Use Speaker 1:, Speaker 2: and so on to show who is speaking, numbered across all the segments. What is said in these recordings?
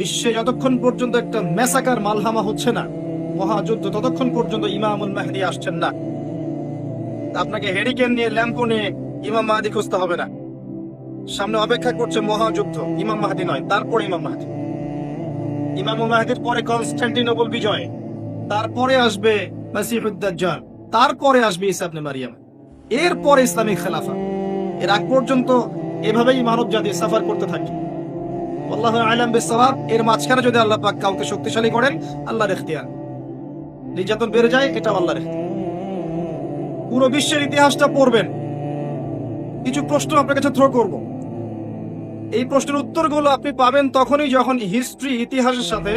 Speaker 1: বিশ্বে যতক্ষণ পর্যন্ত একটা মেসাকার মালহামা হচ্ছে না, মহাযুদ্ধ, ততক্ষণ পর্যন্ত ইমামুল মাহদি আসছেন না। আপনাকে হেরিকেন নিয়ে, ল্যাম্পো নিয়ে ইমাম মাহদি খুঁজতে হবে না। সামনে অপেক্ষা করছে মহাযুদ্ধ, ইমাম মাহদি নয়, তারপরে ইমাম মাহদি। ইমামুল মাহদির পরে কনস্টান্টিনোপল বিজয়, তারপরে আসবে মাসিহুদ দাজ্জাল, তারপরে আসবে ঈসা ইবনে মারিয়াম, এরপরে ইসলামিক খেলাফা। এর আগ পর্যন্ত এভাবেই মানব জাতি সাফার করতে থাকে। আল্লাহু আ'লাম বিস-সাওয়াব। এর মাঝখানে যদি আল্লাহ পাক কাউকে শক্তিশালী করেন, আল্লাহর ইখতিয়ার। নির্যাতন বেড়ে যায়, এটা আল্লাহর ইখতিয়ার। পুরো বিশ্বের ইতিহাসটা পড়বেন। কিছু প্রশ্ন আপনার কাছে থ্রো করব। এই প্রশ্নের উত্তরগুলো আপনি পাবেন তখনই যখন হিস্ট্রি, ইতিহাসের সাথে,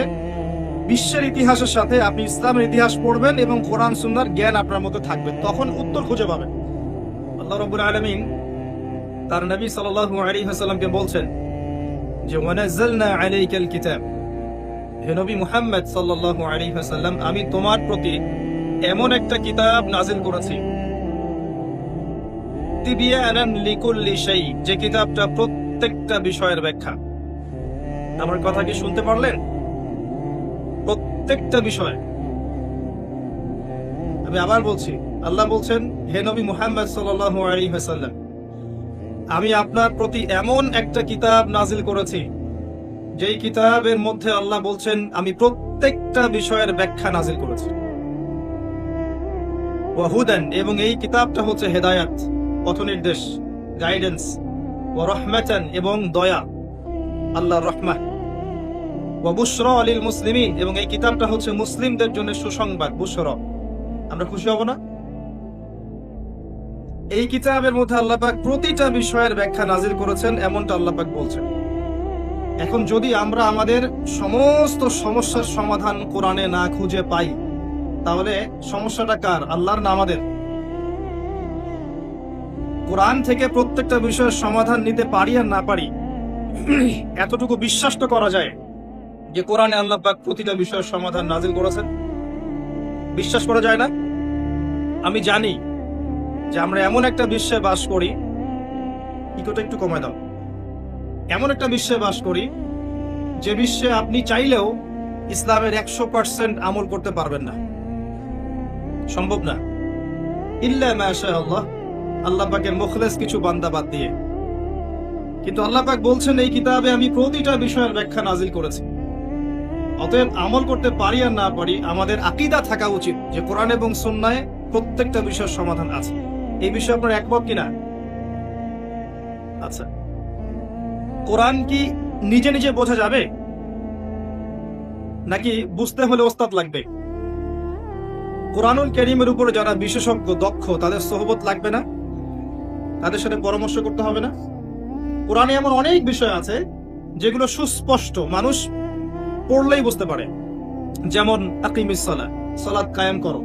Speaker 1: বিশ্বের ইতিহাসের সাথে আপনি ইসলামের ইতিহাস পড়বেন এবং কোরআন সুন্নাহর জ্ঞান আপনার মধ্যে থাকবে, তখন উত্তর খুঁজে পাবেন। আল্লাহ রাব্বুল আলামিন তার নবী সাল্লাল্লাহু আলাইহি ওয়াসাল্লামকে বলছেন যে ওয়ানাজ্জালনা আলাইকাল কিতাব, হে নবী মুহাম্মদ সাল্লাল্লাহু আলাইহি ওয়াসাল্লাম, আমি তোমার প্রতি এমন একটা কিতাব নাযিল করেছি, তিবিয়ানান লিকুল্লি শাই, যে কিতাবটা প্রত্যেকটা বিষয়ের ব্যাখ্যা। আমার কথা কি শুনতে পারলেন? প্রত্যেকটা বিষয়। আমি আবার বলছি, আল্লাহ বলছেন, হে নবী মুহাম্মদ সাল্লাল্লাহু আলাইহি ওয়াসাল্লাম, আমি আপনার প্রতি এমন একটা কিতাব নাজিল করেছি, যেই কিতাবের মধ্যে আল্লাহ বলছেন আমি প্রত্যেকটা বিষয়ের ব্যাখ্যা নাজিল করেছি। ওয়া হুদান, এবং এই কিতাবটা হচ্ছে হেদায়াত, পথনির্দেশ, গাইডেন্স। ওয়া রাহমাতান, এবং দয়া, আল্লাহর রহমত। ওয়া বুশরা লিল মুসলিমিন, এবং এই কিতাবটা হচ্ছে মুসলিমদের জন্য সুসংবাদ, বুশরা। আমরা খুশি হব না? এই কিতাবের মধ্যে আল্লাহ পাক প্রতিটা বিষয়ের ব্যাখ্যা নাজিল করেছেন, এমনটা আল্লাহ পাক বলছেন। এখন যদি আমরা আমাদের সমস্ত সমস্যার সমাধান কোরআনে না খুঁজে পাই, তাহলে সমস্যাটা কার? আল্লাহর না আমাদের? কোরআন থেকে প্রত্যেকটা বিষয়ের সমাধান নিতে পারি আর না পারি, এতটুকু বিশ্বাস তো করা যায় যে কোরআনে আল্লাহ পাক প্রতিটা বিষয়ের সমাধান নাজিল করেছেন। বিশ্বাস করা যায় না? আমি জানি যে আমরা এমন একটা বিশ্বে বাস করি, ইকোটা একটু কমায় দাও, এমন একটা বিশ্বে বাস করি যে বিশ্বে আপনি চাইলেও ইসলামের 100% আমল করতে পারবেন না, সম্ভব না। ইল্লা মাশা আল্লাহ, আল্লাহ পাকের মুখলেস কিছু বান্দা বাদ দিয়ে। কিন্তু আল্লাহ পাক বলছেন এই কিতাবে আমি প্রতিটা বিষয়ের ব্যাখ্যা নাজিল করেছি। অতএব আমল করতে পারি আর না পারি, আমাদের আকীদা থাকা উচিত যে কোরআন এবং সুন্নাহে প্রত্যেকটা বিষয়ের সমাধান আছে। এই বিষয়ে আপনার একমত কিনা? আচ্ছা, কোরআন কি নিজে নিজে বোঝা যাবে, নাকি বুঝতে হলে ওস্তাদ লাগবে? কোরআনুল কারীমের উপরে যারা বিশেষজ্ঞ, দক্ষ, তাদের সোহবত লাগবে না? তাদের সাথে পরামর্শ করতে হবে না? কোরআনে এমন অনেক বিষয় আছে যেগুলো সুস্পষ্ট, মানুষ পড়লেই বুঝতে পারে। যেমন আকিমিস সালাহ, সালাত কায়েম করো,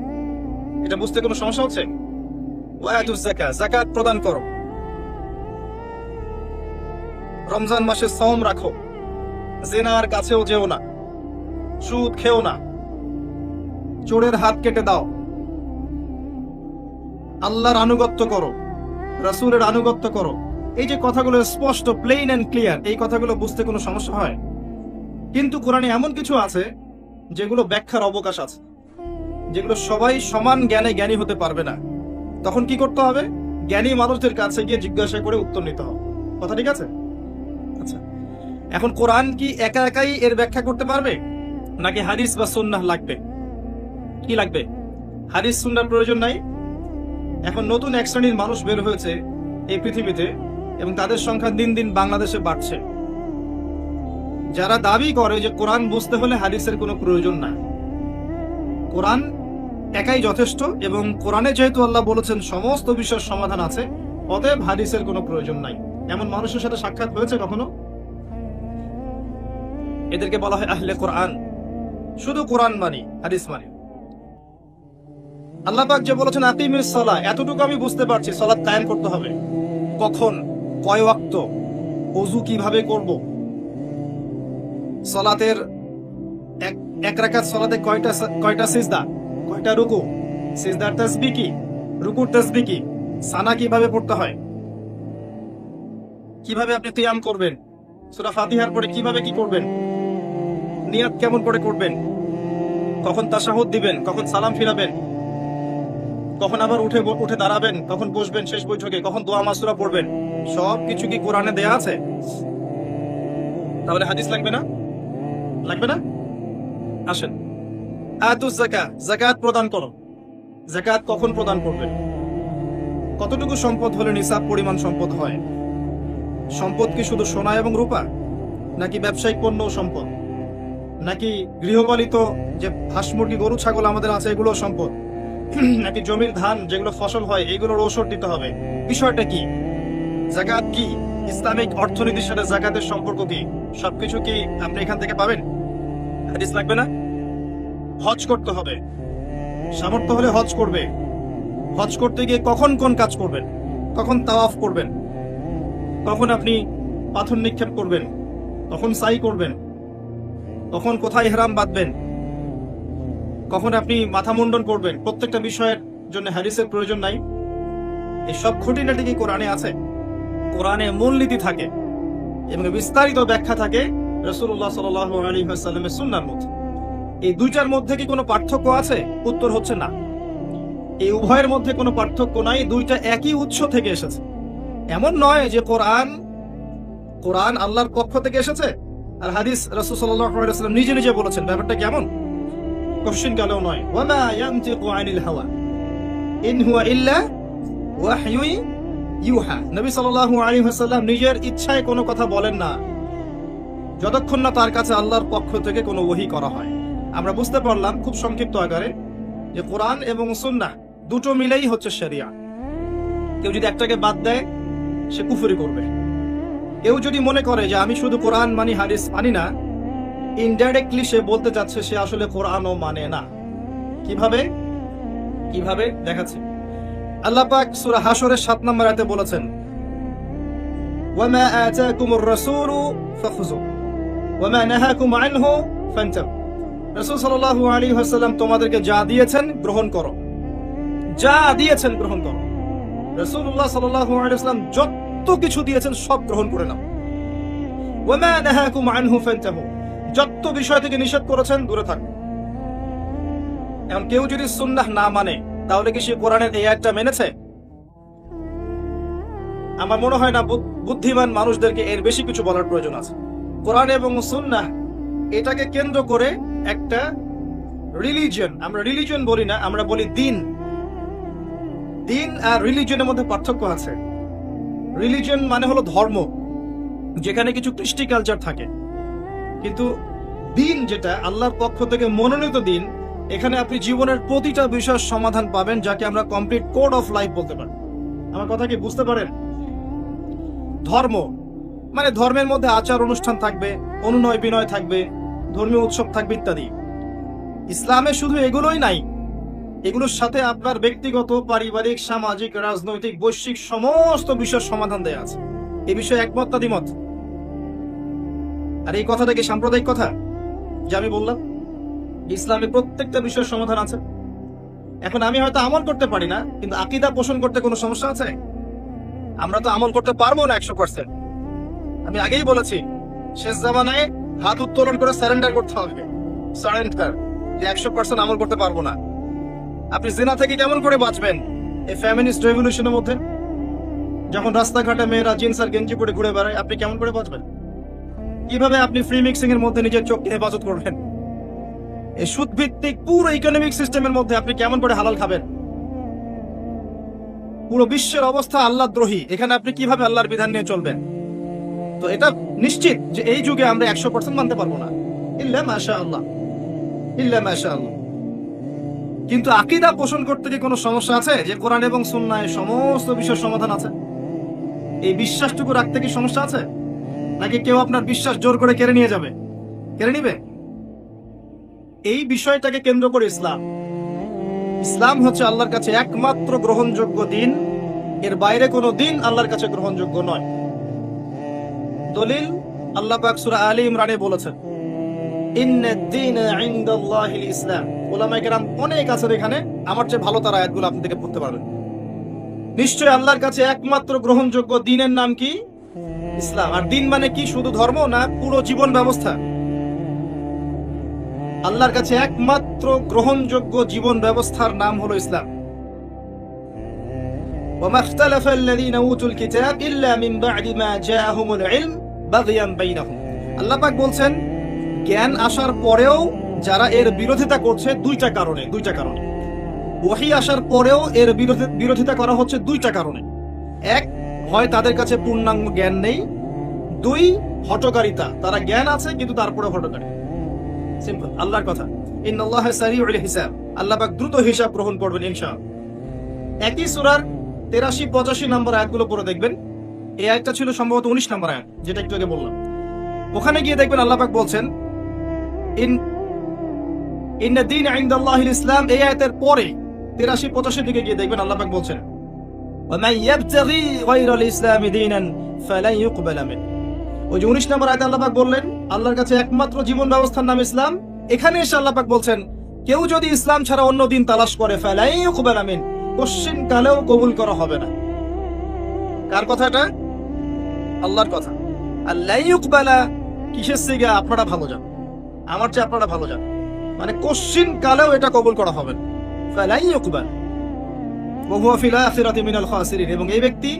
Speaker 1: এটা বুঝতে কোনো সমস্যা হচ্ছে? ওয়াতুজ যাকাত, যাকাত প্রদান করো। রমজান মাসে সওম রাখো, জিনার কাছেও যেও না, সুদ খেও না, চোরের হাত কেটে দাও, আল্লাহর আনুগত্য করো, রাসূলের আনুগত্য করো। এই যে কথাগুলো স্পষ্ট, প্লেন এন্ড ক্লিয়ার, এই কথাগুলো বুঝতে কোনো সমস্যা হয়? কিন্তু কোরআনে এমন কিছু আছে যেগুলো ব্যাখ্যার অবকাশ আছে, যেগুলো সবাই সমান জ্ঞানে জ্ঞানী হতে পারবে না। তখন কি করতে হবে? জ্ঞানী মানুষদের কাছে গিয়ে জিজ্ঞাসা করে উত্তর নিতে হবে। কথা ঠিক আছে? আচ্ছা, এখন কোরআন কি একা একাই এর ব্যাখ্যা করতে পারবে, নাকি হাদিস বা সুন্নাহ লাগবে? কি লাগবে? হাদিস সুন্নাহর প্রয়োজন নাই? এখন নতুন এক শ্রেণীর মানুষ বের হয়েছে এই পৃথিবীতে, এবং তাদের সংখ্যা দিন দিন বাংলাদেশে বাড়ছে, যারা দাবি করে যে কোরআন বুঝতে হলে হাদিসের কোনো প্রয়োজন নাই, কোরআন একাই যথেষ্ট, এবং কোরআনে যেহেতু আল্লাহ বলেছেন সমস্ত বিষয়ের সমাধান আছে, অতএব হাদিসের কোনো প্রয়োজন নাই। এমন মানুষের সাথে সাক্ষাৎ হয়েছে কখনো? এদেরকে বলা হয় আহলে কোরআন, শুধু কোরআন মানি, হাদিস মানি। আল্লাহ পাক যে বলেছেন আকিমিস সালাহ, এতটুকু আমি বুঝতে পারছি, সালাত কায়েম করতে হবে। কখন, কয় ওয়াক্ত, ওযু কিভাবে করব, সালাতের এক রাকাত সালাতে কয়টা সিজদা, কয়টা রুকু, সিজদার তাসবিহ কি, রুকুর তাসবিহ কি, সানা কিভাবে পড়তে হয়, কিভাবে আপনি কিয়াম করবেন, সূরা ফাতিহার পরে কিভাবে কি করবেন, নিয়াত কেমন করে করবেন, কখন তাশাহুদ দিবেন, কখন সালাম ফিরাবেন, কখন আবার উঠে উঠে দাঁড়াবেন, কখন বসবেন শেষ বৈঠকে, কখন দোয়া মাসুরা পড়বেন, সবকিছু কি কোরআনে দেয়া আছে? তাহলে হাদিস লাগবে না? লাগবে না? আসেন, আতুজ যাকাত, যাকাত প্রদান করো। যাকাত কখন প্রদান করবেন? কতটুকু সম্পদ হলে নিসাব পরিমাণ সম্পদ হয়? সম্পদ কি শুধু সোনা এবং রূপা, নাকি ব্যবসায়িক পণ্য ও সম্পদ, নাকি গৃহপালিত যে হাঁস মুরগি গরু ছাগল আমাদের আছে এগুলো সম্পদ, নাকি জমির ধান যেগুলো ফসল হয় এগুলোর ওষুধ দিতে হবে? বিষয়টা কি? যাকাত কি? ইসলামিক অর্থনীতির সাথে যাকাতের সম্পর্ক কি? সবকিছু কি আপনি এখান থেকে পাবেন? হাদিস লাগবে না? হজ করতে হবে, সামর্থ্য হলে হজ করবে। হজ করতে গিয়ে কখন কোন কাজ করবেন, কখন তাওয়াফ করবেন, কখন আপনি পাথর নিক্ষেপ করবেন, কখন সাই করবেন, কখন কোথায় ইহরাম বাঁধবেন, কখন আপনি মাথা মুন্ডন করবেন, প্রত্যেকটা বিষয়ের জন্য হাদিসের প্রয়োজন নাই? এই সব খুঁটিনাটি কি কোরআনে আছে? কোরআনে মূলনীতি থাকে এবং বিস্তারিত ব্যাখ্যা থাকে রাসূলুল্লাহ সাল্লাল্লাহু আলাইহি ওয়াসাল্লামের সুন্নাহর মধ্যে। এই দুইটার মধ্যে কি কোনো পার্থক্য আছে? উত্তর হচ্ছে না। এই উভয়ের মধ্যে কোনো পার্থক্য নাই, দুইটা একই উৎস থেকে এসেছে। এমন নয় যে কোরআন আল্লাহর পক্ষ থেকে এসেছে আর হাদিস রাসূল সাল্লাল্লাহু আলাইহি ওয়াসাল্লাম নিজে নিজে বলেছেন। ব্যাপারটা কেমন? কোশ্চেন কালেও নয়। ওয়ামা ইয়ানতিকু আনিল হাওয়া ইন হুয়া ইল্লা ওয়াহয়ু ইউহা। নবী সাল্লাল্লাহু আলাইহি ওয়াসাল্লাম নিজের ইচ্ছায় কোনো কথা বলেন না যতক্ষণ না তার কাছে আল্লাহর পক্ষ থেকে কোনো ওহী করা হয়। আমরা বুঝতে পারলাম খুব সংক্ষিপ্ত আকারে যে কোরআন এবং সুন্নাহ দুটো মিলেই হচ্ছে শরিয়া। কেউ যদি একটাকে বাদ দেয় সে কুফরি করবে। কেউ যদি মনে করে যে আমি শুধু কোরআন মানি হাদিস মানি না, ইনডাইরেক্টলি সে বলতে চাচ্ছে সে আসলে কোরআনও মানে না। কিভাবে দেখাচ্ছে। আল্লাহ পাক সূরা হাশরের 7 নম্বর আয়াতে বলেছেন, ওয়ামা আতাকুমুর রাসূলু ফাখুযু ওয়ামা নাহাকুম আনহু ফান্তাহু। রাসূল সাল্লাল্লাহু আলাইহি ওয়াসাল্লাম তোমাদেরকে যা দিয়েছেন গ্রহণ করো, যা দিয়েছেন গ্রহণ করো। রাসূলুল্লাহ সাল্লাল্লাহু আলাইহি ওয়াসাল্লাম যত কিছু দিয়েছেন সব গ্রহণ করে নাও। ওয়ামা নাহাকুম আনহু ফান্তাহু, যত বিষয় থেকে নিষেধ করেছেন দূরে থাকো। এখন কেউ যদি সুন্নাহ না মানে তাহলে কি সে কোরআনের এই আয়াতটা মেনেছে? আমার মনে হয় না বুদ্ধিমান মানুষদেরকে এর বেশি কিছু বলার প্রয়োজন আছে। কোরআন এবং সুন্নাহ এটাকে কেন্দ্র করে একটা রিলিজিয়ন, আমরা রিলিজিয়ন বলি না, আমরা বলি দিন। দিন আর রিলিজিয়নের মধ্যে পার্থক্য আছে। রিলিজিয়ন মানে হলো ধর্ম, যেখানে কিছু কৃষ্টি কালচার থাকে, কিন্তু দিন যেটা আল্লাহর পক্ষ থেকে মনোনীত দিন, এখানে আপনি জীবনের প্রতিটা বিষয়ের সমাধান পাবেন, যাকে আমরা কমপ্লিট কোড অফ লাইফ বলতে পারি। আমার কথা কি বুঝতে পারেন? ধর্ম মানে ধর্মের মধ্যে আচার অনুষ্ঠান থাকবে, অনুনয় বিনয় থাকবে, ধর্মীয় উৎসব থাকবে ইত্যাদি। ইসলামে শুধু এগুলোই নাই, এগুলোর সাথে আপনার ব্যক্তিগত, পারিবারিক, সামাজিক, রাজনৈতিক, বৈশ্বিক সমস্ত বিষয়ের সমাধান দেয়া আছে। এই বিষয়ে একমত না দ্বিমত? আর এই কথাটা কি সাম্প্রদায়িক কথা যে আমি বললাম? ইসলামে প্রত্যেকটা বিষয়ের সমাধান আছে। এখন আমি হয়তো আমল করতে পারি না, কিন্তু আকীদা পোষণ করতে কোনো সমস্যা আছে? আমরা তো আমল করতে পারবো না 100%। আমি আগেই বলেছি শেষ জামানায় হাত উত্তোলন করে সারেন্ডার করতে হবে। সারেন্ডার, যে 100% আমল করতে পারবো না। আপনি জিনা থেকে কেমন করে বাঁচবেন এই ফেমিনিস্ট রেভলিউশনের মধ্যে? যখন রাস্তাঘাটে মেয়েরা জিন্স আর গেঞ্জি পরে ঘুরে বেড়ায়, আপনি কেমন করে বাঁচবেন? কিভাবে আপনি ফ্রি মিক্সিং এর মধ্যে নিজের চোখকে হেফাজত করবেন? এই সুদ ভিত্তিক পুরো ইকোনমিক সিস্টেমের মধ্যে আপনি কেমন করে হালাল খাবেন? পুরো বিশ্বের অবস্থা আল্লাহ দ্রোহী, এখানে আপনি কিভাবে আল্লাহর বিধান নিয়ে চলবেন? তো এটা নিশ্চিত যে এই যুগে আমরা 100% মানতে পারবো না, ইল্লা মাশাআল্লাহ, ইল্লা মাশাআল্লাহ। কিন্তু আকীদা পোষণ করতে কি কোনো সমস্যা আছে যে কোরআন এবং সুন্নাহে সমস্ত বিষয়ের সমাধান আছে? এই বিশ্বাসটুকু রাখতে কি সমস্যা আছে? নাকি কেউ আপনার বিশ্বাস জোর করে কেড়ে নিয়ে যাবে? কেড়ে নিবে? এই বিষয়টাকে কেন্দ্র করে ইসলাম হচ্ছে আল্লাহর কাছে একমাত্র গ্রহণযোগ্য দিন। এর বাইরে কোনো দিন আল্লাহর কাছে গ্রহণযোগ্য নয়। দলিল আল্লাহ পাক সূরা আলী ইমরানে বলেছেন, ইন্নাদ-দীনা ইনদাল্লাহিল ইসলাম। উলামায়ে কেরাম অনেক আছে এখানে, আমার চেয়ে ভালো তার আয়াতগুলো আপনি থেকে পড়তে পারবেন। নিশ্চয়ই আল্লাহর কাছে একমাত্র গ্রহণযোগ্য দিনের নাম কি? ইসলাম। আর দিন মানে কি? শুধু ধর্ম না পুরো জীবন ব্যবস্থা? আল্লাহর কাছে একমাত্র গ্রহণযোগ্য জীবন ব্যবস্থার নাম হলো ইসলাম। وما اختلف الذين اوتوا الكتاب الا من بعد ما جاءهم العلم بغيا بينهم। আল্লাহ পাক বলছেন জ্ঞান আসার পরেও যারা এর বিরোধিতা করছে দুইটা কারণে। ওহী আসার পরেও এর বিরোধিতা করা হচ্ছে দুইটা কারণে। এক, হয় তাদের কাছে পূর্ণাঙ্গ জ্ঞান নেই, দুই, হঠকারিতা, তারা জ্ঞান আছে কিন্তু তারপরে হঠকারী। সিম্পল, আল্লাহর কথা। ইন্নাল্লাহা সারিউল হিসাব, আল্লাহ পাক দ্রুত হিসাব গ্রহণ করবেন ইনশাআল্লাহ। একই সূরার 83-85 নম্বর আয়াতগুলো পড়ে দেখবেন। এই আয়াতটা ছিল সম্ভবত 19 নম্বর আয়াত, যেটা একটু আগে বললাম। ওখানে গিয়ে দেখবেন আল্লাহ পাক বলছেন ইন্না দীন ইনদাল্লাহিল ইসলাম। এই আয়াতের পরে 83-85 দিকে গিয়ে দেখবেন আল্লাহ পাক বলছেন ওয়ামান ইয়াবতাগি গায়রাল ইসলামি দীনান ফালান ইউকবালা মিন। ওই যে 19 নম্বর আয়াতে আল্লাহ পাক বললেন আল্লাহর কাছে একমাত্র জীবন ব্যবস্থার নাম ইসলাম। এখানে এসে আল্লাহ পাক বলছেন কেউ যদি ইসলাম ছাড়া অন্য দিন তালাশ করে ফালান ইউকবালা মিন, কোশ্চিন কালেও কবুল করা হবে না। কার কথা এটা? আল্লাহর কথা। আল্লাহ ইউকবালা কিসের সিগা? আপনারা ভালো জান, আমার চেয়ে আপনারা ভালো জান। মানে কোশ্চিন কালেও এটা কবুল করা হবে না। ফালাই ইউকবাল ওয়া হুয়া ফিল আখিরাতি মিনাল খাসিরিন। এবং এই ব্যক্তি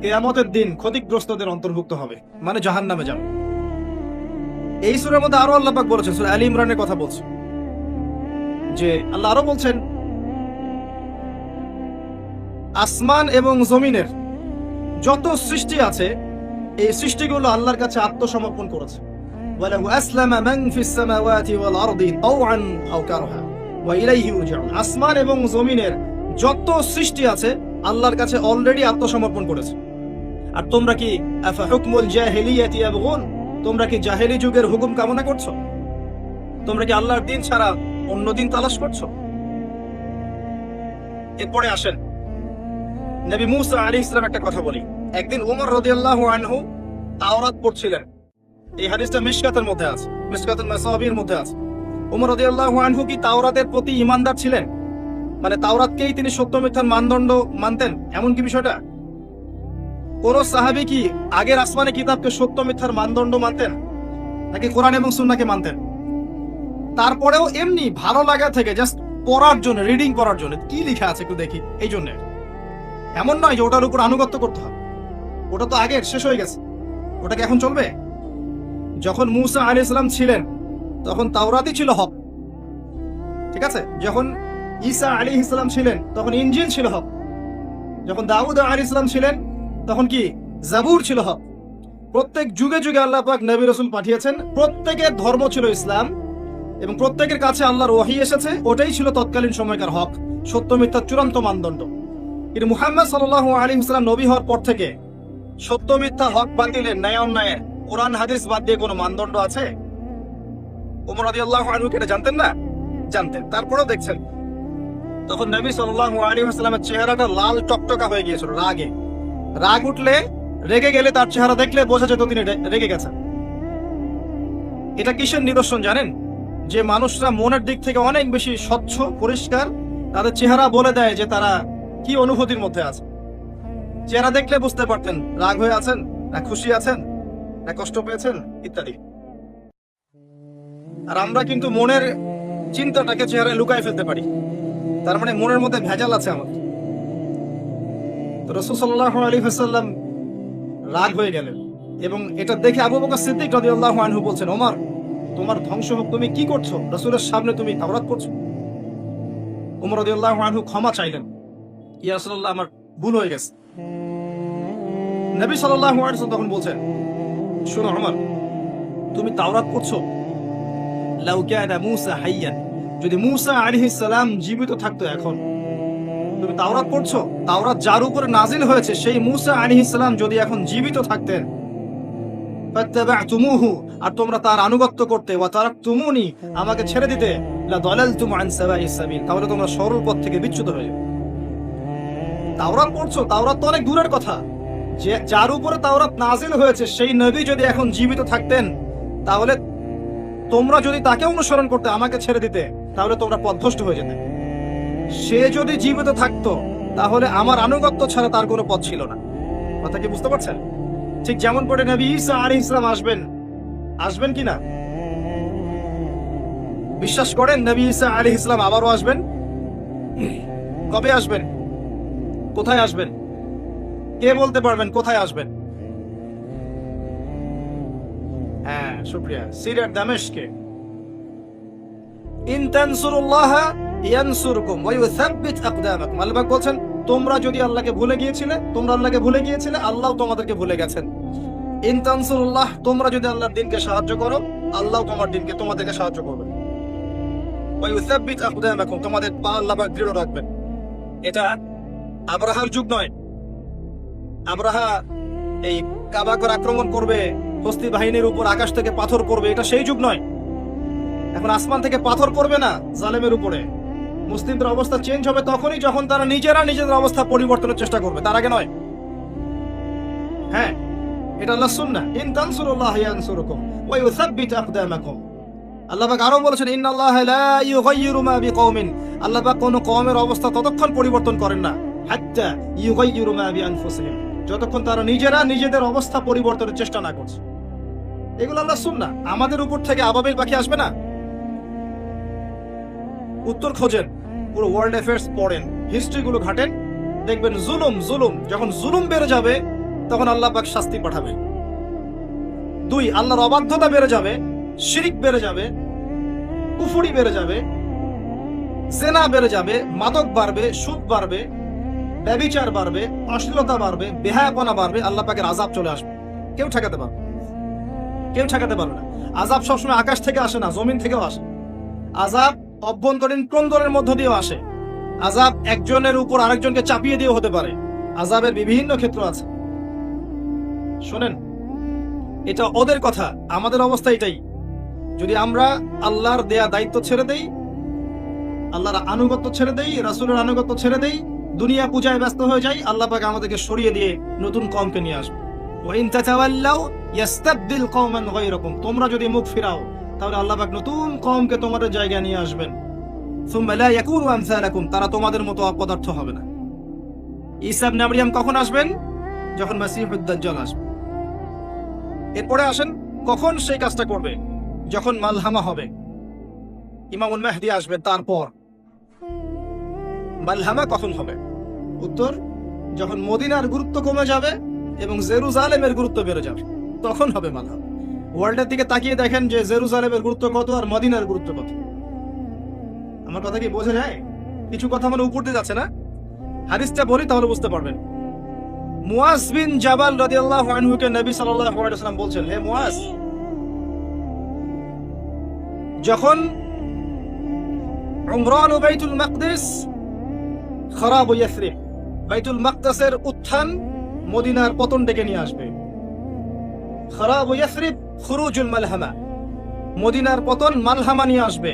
Speaker 1: কিয়ামতের দিন ক্ষতিগ্রস্তদের অন্তর্ভুক্ত হবে, মানে জাহান্নামে যাবে। এই সূরার মধ্যে আরো আল্লাহ পাক বলেছেন, সূরা আলী ইমরানের কথা বলছে, যে আল্লাহ আরো বলছেন আসমান এবং জমিনের যত সৃষ্টি আছে এই সৃষ্টিগুলো আল্লাহর কাছে আত্মসমর্পণ করেছে। ওয়ালাহু আসলামা মান ফিস সামাওয়াতি ওয়াল আরদি তাওআন আও কারহা ওয়া ইলাইহি ইরজিউন। আসমান এবং জমিনের যত সৃষ্টি আছে আল্লাহর কাছে অলরেডি আত্মসমর্পণ করেছে। আর তোমরা কি আফা হুকমুল জাহিলিয়াতি ইয়াবগুন, তোমরা কি জাহেলি যুগের হুকুম কামনা করছো? তোমরা কি আল্লাহর দিন ছাড়া অন্য দিন তালাশ করছো? এরপরে আসেন নবী মুসা আলাইহিস সালাম একটা কথা বলি। একদিন ওমর রাদিয়াল্লাহু আনহু তাওরাত পড়ছিলেন। এই হাদিসটা মিশকাতের মধ্যে আছে, মিশকাতুল মাসাবির মধ্যে আছে। ওমর রাদিয়াল্লাহু আনহু কি তাওরাতের প্রতি ঈমানদার ছিলেন? মানে তাওরাতকেই তিনি সত্য মিথ্যার মানদণ্ড মানতেন, এমন কি বিষয়টা? কোন সাহাবী কি আগের আসমানি কিতাবকে সত্য মিথ্যার মানদণ্ড মানতেন, নাকি কোরআন এবং সুন্নাহকে মানতেন? তারপরেও এমনি ভালো লাগা থেকে জাস্ট পড়ার জন্য, রিডিং করার জন্য, কি লেখা আছে একটু দেখি, এই জন্য। এমন নয় যে ওটার উপর আনুগত্য করতে হবে, ওটা তো আগের শেষ হয়ে গেছে, ওটাকে এখন চলবে? যখন মুসা আলাইহিস সালাম ছিলেন তখন তাওরাতই ছিল হক, ঠিক আছে? যখন ঈসা আলাইহিস সালাম ছিলেন তখন ইনজিল ছিল হক, যখন দাউদ আলাইহিস সালাম ছিলেন তখন কি জাবুর ছিল হক। প্রত্যেক যুগে যুগে আল্লাহ পাক নবী রাসূল পাঠিয়েছেন, প্রত্যেকের ধর্ম ছিল ইসলাম এবং প্রত্যেকের কাছে আল্লাহর ওহী এসেছে, ওটাই ছিল তৎকালীন সময়কার হক, সত্য মিথ্যার চূড়ান্ত মানদণ্ড। কিন্তু মুহাম্মদ সাল্লাল্লাহু আলাইহি ওয়াসাল্লাম নবী হওয়ার পর থেকে সত্য মিথ্যা, হক বাতিলের, ন্যায় অন্যায়ের, কোরআন হাদিস বাদ দিয়ে কোনো মানদণ্ড আছে? ওমর রাদিয়াল্লাহু আনহু এটা জানতেন না? জানতেন, তারপরেও দেখছেন। তখন নবী সাল্লাল্লাহু আলাইহি ওয়াসাল্লামের চেহারাটা লাল টকটকা হয়ে গিয়েছিল রাগে। রাগ উঠলে, রেগে গেলে তার চেহারা দেখলে বোঝা যেত তিনি রেগে গেছেন। এটা কিসের নিদর্শন জানেন? যে মানুষরা মনের দিক থেকে অনেক বেশি স্বচ্ছ, পরিষ্কার, তাদের চেহারা বলে দেয় যে তারা কি অনুভূতির মধ্যে আছে। চেহারা দেখলে বুঝতে পারতেন রাগ হয়ে আছেন, না খুশি আছেন, না কষ্ট পেয়েছেন, ইত্যাদি। আর আমরা কিন্তু মনের চিন্তাটাকে চেহারায় লুকায় ফেলতে পারি, তার মানে মনের মধ্যে ভেজাল আছে আমাদের। তো রাসূল সাল্লাল্লাহু আলাইহি ওয়াসাল্লাম রাগ হয়ে গেলেন এবং এটা দেখে আবু বকর সিদ্দিক রাদিয়াল্লাহু আনহু বলছেন, ওমর তোমার ধ্বংস হোক, তুমি কি করছো? রাসূলের সামনে তুমি তাওরাত পড়ছো। ওমর রাদিয়াল্লাহু আনহু ক্ষমা চাইলেন, ইয়া রাসূলুল্লাহ আমার ভুল হয়ে গেছে। নবী সাল্লাল্লাহু আলাইহি ওয়াসাল্লাম তখন বলছেন, শোনো ওমর, তুমি তাওরাত পড়ছো, লাউ কানা মূসা হাইয়ান, যদি মূসা আলাইহিস সালাম জীবিত থাকতো এখন, তুমি তাওরাত পড়ছো, তাওরাত যার উপরে নাজিল হয়েছে সেই মূসা আলাইহিস সালাম যদি এখন জীবিত থাকতেন, ফাত্তাবা'তুমুহু, আর তোমরা তার আনুগত্য করতে, ওয়া তারাকতুমুনি, আমাকে ছেড়ে দিতে, লা দালালতুম আন সাওয়াইস সাবিল, তাহলে তোমরা সরল পথ থেকে বিচ্যুত হয়ে যাবে। তাওরাত পড়ছো, তাওরাত তো অনেক দূরের কথা, যে যার উপরে তাওরাত নাজিল হয়েছে সেই নবী যদি এখন জীবিত থাকতেন, তাহলে তোমরা যদি তাকে অনুসরণ করতে, আমাকে ছেড়ে দিতে, তাহলে তোমরা পথভ্রষ্ট হয়ে যেতে। সে যদি জীবিত থাকতো তাহলে আমার আনুগত্য ছাড়া তার কোনো পথ ছিল না। কথা কি বুঝতে পারছেন? ঠিক যেমন করে নবী ঈসা আলাইহিস সালাম আসবেন কি না? বিশ্বাস করেন নবী ঈসা আলাইহিস সালাম আবারও আসবেন? কবে আসবেন? কোথায় আসবেন? কে বলতে পারবেন কোথায় আসবেন? হ্যাঁ, শুকরিয়া। সিরিয়ার দামেশকে। ইন তানসুরুল্লাহ ইয়ানসুরকুম ওয়া ইউসাব্বিত আকদামাকুম। আল্লাহ পাক বলছেন, তোমরা যদি আল্লাহকে ভুলে গিয়েছিলে, আল্লাহ তোমাদেরকে ভুলে গেছেন। ইন তানসুরুল্লাহ, তোমরা যদি আল্লাহর দ্বীনকে সাহায্য করো, আল্লাহ তোমাদেরকে সাহায্য করবেন। ওয়া ইউসাব্বিত আকদামাকুম, তোমাদের পা আল্লাহ পাক দৃঢ় রাখবেন। এটা আব্রাহার যুগ নয়। আব্রাহা এই কাবাগর আক্রমণ করবে, হস্তি বাহিনীর উপর আকাশ থেকে পাথর পড়বে, এটা সেই যুগ নয়। এখন আসমান থেকে পাথর পড়বে না জালেমের উপরে। মুসলিমদের অবস্থা চেঞ্জ হবে তখনই যখন তারা নিজেদের অবস্থা পরিবর্তনের চেষ্টা করবে, তার আগে নয়। হ্যাঁ, এটা আল্লাহর সুন্নাহ। ইন তানসুরুল্লাহ ইয়ানসুরকুম ওয়া ইউসাব্বিত আকদামাকুম। আল্লাহ পাক আরো বলেছেন, ইন্নাল্লাহা লা ইউগাইয়িরু মা বিকওমিন। আল্লাহ পাক কোন কওমের অবস্থা ততক্ষণ পরিবর্তন করেন না হাত্তা ইউগাইয়িরু মা বিআনফুসিহিম, যতক্ষণ তারা নিজেদের অবস্থা পরিবর্তনের চেষ্টা না করছে। এগুলো আল্লাহর সুন্নাহ। আমাদের উপর থেকে আবাবিল পাখি আসবে না। উত্তর খোঁজেন, পুরো ওয়ার্ল্ড অ্যাফেয়ার্স পড়েন, হিস্ট্রি গুলো ঘাটেন, দেখবেন যখন জুলুম বেড়ে যাবে তখন আল্লাহ পাক শাস্তি পাঠাবে। 2, আল্লাহর অবাধ্যতা বেড়ে যাবে, শিরিক বেড়ে যাবে, কুফরি বেড়ে যাবে, জেনা বেড়ে যাবে, মাদক বাড়বে, সুদ বাড়বে, ব্যভিচার বাড়বে, অশ্লীলতা বাড়বে, বেহায়াপনা বাড়বে, আল্লাহ পাকের আযাব চলে আসবে। কেউ ঠেকাতে পারবে না। আযাব সবসময় আকাশ থেকে আসে না, জমিন থেকেও আসে। আযাব অভ্যন্তরীণ ক্রন্দনের মধ্য দিয়েও আসে। আযাব একজনের উপর আরেকজনকে চাপিয়ে দিয়েও হতে পারে। আযাবের বিভিন্ন ক্ষেত্র আছে। শোনেন, এটা ওদের কথা, আমাদের অবস্থা এটাই। যদি আমরা আল্লাহর দেয়া দায়িত্ব ছেড়ে দেই, আল্লাহর আনুগত্য ছেড়ে দেই, রাসূলের আনুগত্য ছেড়ে দেই, দুনিয়া পূজায় ব্যস্ত হয়ে যাই, আল্লাহ পাক আমাদেরকে সরিয়ে দিয়ে নতুন কওমকে নিয়ে আসবে। ওয়া ইন তাতাওয়াল্লাউ ইস্তাবদিল কওমান গায়রাকুম। তোমরা যদি মুখ ফিরাও তাহলে আল্লাহ পাক নতুন কওমকে তোমাদের জায়গায় নিয়ে আসবেন। সুম্মা লা ইয়াকুনু আমসালাকুম, তারা তোমাদের মতো অপদার্থ হবে না। ঈসা ইবনে মারইয়াম কখন আসবেন? যখন মাসিহুদ দাজ্জাল আসবে। এরপরে আসেন, কখন সেই কাজটা করবে? যখন মালহামা হবে, ইমামুল মেহদী আসবে। তারপর মালহামা কখন হবে? উত্তর, যখন মদিনার গুরুত্ব কমে যাবে এবং জেরুজালেমের গুরুত্ব বেড়ে যাবে, তখন হবে মালহামা। ওয়ার্ল্ডের দিকে তাকিয়ে দেখেন যে জেরুজালেমের গুরুত্ব কত আর মদিনার গুরুত্ব কত। আমার কথা কি বোঝা যায়? কিছু কথা মানে উপর দিয়ে যাচ্ছে না। হাদিসটা বলি তাহলে বুঝতে পারবেন। মুয়াজ বিন জাবাল রাদিয়াল্লাহু আনহুকে নবী সাল্লাল্লাহু আলাইহি ওয়াসাল্লাম বলছেন, হে মুয়াজ, যখন উমরান ও বাইতুল মাকদিস খারাব ইয়াসরিব, বাইতুল মাকদাসের উত্থান মদিনার পতন ডেকে নিয়ে আসবে। খারাব ইয়াসরিব খুরুজুল মালহামা, মদিনার পতন মালহামা নিয়ে আসবে।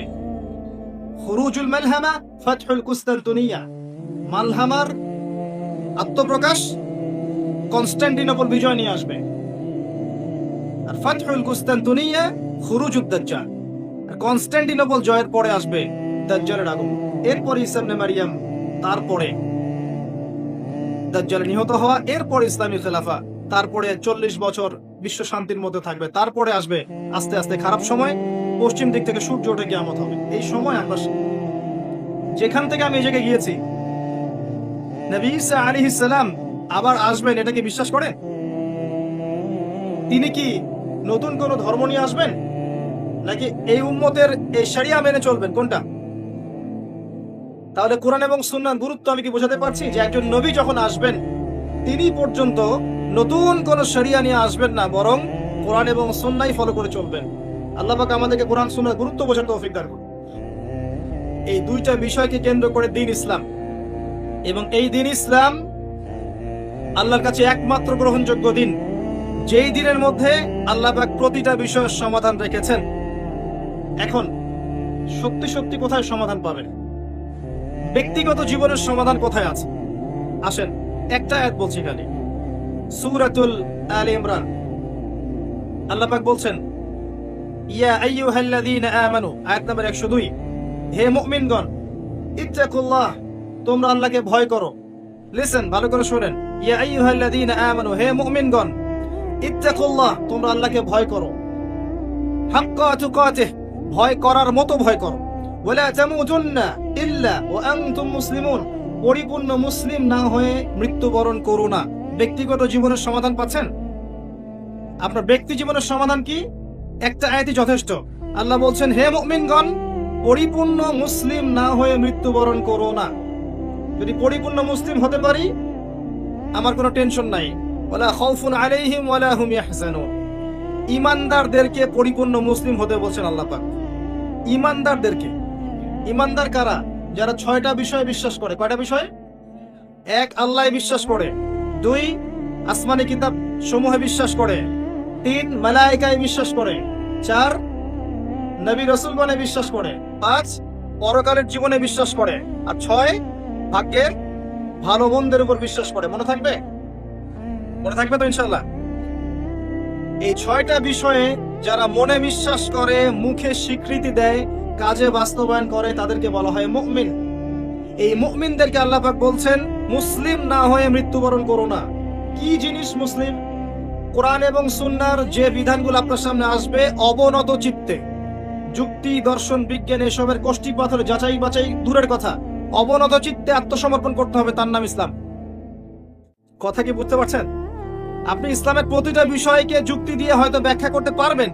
Speaker 1: খুরুজুল মালহামা ফাতহুল কুস্তানতুনিয়া, মালহামার আত্মপ্রকাশ কনস্টান্টিনোপল বিজয় নিয়ে আসবে। আর ফাতহুল কুস্তানতুনিয়া খুরুজুদ দাজ্জাল, কনস্টান্টিনোপল জয়ের পরে আসবে দাজ্জালের আগমন। এরপর ঈসা ইবনে মারইয়াম, তারপরে দাজ্জাল নিহত হওয়া, এরপর ইসলামী খেলাফা, তারপরে 40 বছর বিশ্ব শান্তির মধ্যে থাকবে। তারপরে আসবে আস্তে আস্তে খারাপ সময়, পশ্চিম দিক থেকে সূর্য ওঠে কিয়ামত হবে। এই সময় আমরা যেখান থেকে আমি এই জায়গায় গিয়েছি, নবী ঈসা আলাইহিস সালাম আবার আসবেন, এটা কি বিশ্বাস করে? তিনি কি নতুন কোন ধর্ম নিয়ে আসবেন, নাকি এই উম্মতের এই শরিয়া মেনে চলবেন? কোনটা? তাহলে কোরআন এবং সুন্নাহর গুরুত্ব আমি কি বোঝাতে পারছি? যে একজন নবী যখন আসবেন, তিনি পর্যন্ত নতুন কোন শরিয়া নিয়ে আসবেন না, বরং কোরআন এবং সুন্নাহই ফলো করে চলবেন। আল্লাহ পাক আমাদেরকে কোরআন সুন্নাহর গুরুত্ব বোঝার তৌফিক দান করুন। এই দুইটা বিষয়কে কেন্দ্র করে দ্বীন ইসলাম, এবং এই দ্বীন ইসলাম আল্লাহর কাছে একমাত্র গ্রহণযোগ্য দিন, যেই দিনের মধ্যে আল্লাহ পাক প্রতিটা বিষয়ের সমাধান রেখেছেন। এখন সত্যি সত্যি কোথায় সমাধান পাবেন? ব্যক্তিগত জীবনের সমাধান কোথায় আছে? আসেন, একটা আয়াত বলছি খালি, সূরাতুল আলে ইমরান। আল্লাহ পাক বলছেন, ইয়া আইয়ুহাল্লাযীনা আমানু, আয়াত নাম্বার 102, হে মুমিনগণ, ইত্তাকুল্লাহ, তোমরা আল্লাহকে ভয় করো। লিসেন, ভালো করে শুনেন, ইয়া আইয়ুহাল্লাযীনা আমানু, হে মুমিনগণ, ইত্তাকুল্লাহ, তোমরা আল্লাহকে ভয় করো, হাক্কা তুকাতিহ, ভয় করার মতো ভয় করো। ওয়ালা তামুতুন্না ইল্লা ওয়া আনতুম মুসলিমুন, পরিপূর্ণ মুসলিম না হয়ে মৃত্যুবরণ করো না। ব্যক্তিগত জীবনের সমাধান পাচ্ছেন? আপনার ব্যক্তি জীবনের সমাধান কি? একটা আয়াতই যথেষ্ট। আল্লাহ বলছেন, হে মুমিনগণ, পরিপূর্ণ মুসলিম না হয়ে মৃত্যুবরণ করো না। যদি পরিপূর্ণ মুসলিম হতে পারি, আমার কোনো টেনশন নাই। ওয়ালা খাউফুন আলাইহিম ওয়ালা হুম ইয়াহজানুন। ঈমানদারদেরকে পরিপূর্ণ মুসলিম হতে বলছেন আল্লাহ পাক। ঈমানদারদেরকে। ঈমানদার কারা? যারা 6টা বিষয়ে বিশ্বাস করে। কয়টা বিষয়? 1, আল্লাহ বিশ্বাস করে। 2, আসমানি কিতাব সমূহে বিশ্বাস করে। 3, মালায়েকায় বিশ্বাস করে। 4, নবী রাসূলগণে বিশ্বাস করে। 5, পরকালের জীবনে বিশ্বাস করে। আর 6, ভাগ্যের ভালো মন্দের উপর বিশ্বাস করে। মনে থাকবে? মনে থাকবে তো ইনশাআল্লাহ? এই 6টা বিষয়ে যারা মনে বিশ্বাস করে, মুখে স্বীকৃতি দেয়, কাজে বাস্তবায়ন করে, তাদেরকে বলা হয় মুমিন। এই মুমিনদেরকে আল্লাহ পাক বলছেন, মুসলিম না হয়ে মৃত্যুবরণ করো না। কি জিনিস মুসলিম? কোরআন এবং সুন্নাহর যে বিধানগুলো আপনার সামনে আসবে, অবনত চিত্তে, যুক্তি, দর্শন, বিজ্ঞান এসবের কষ্টি পাথরে যাচাই বাছাই দূরের কথা, অবনত চিত্তে আত্মসমর্পণ করতে হবে, তার নাম ইসলাম। কথা কি বুঝতে পারছেন? আপনি ইসলামের প্রতিটা বিষয়কে যুক্তি দিয়ে হয়তো ব্যাখ্যা করতে পারবেন,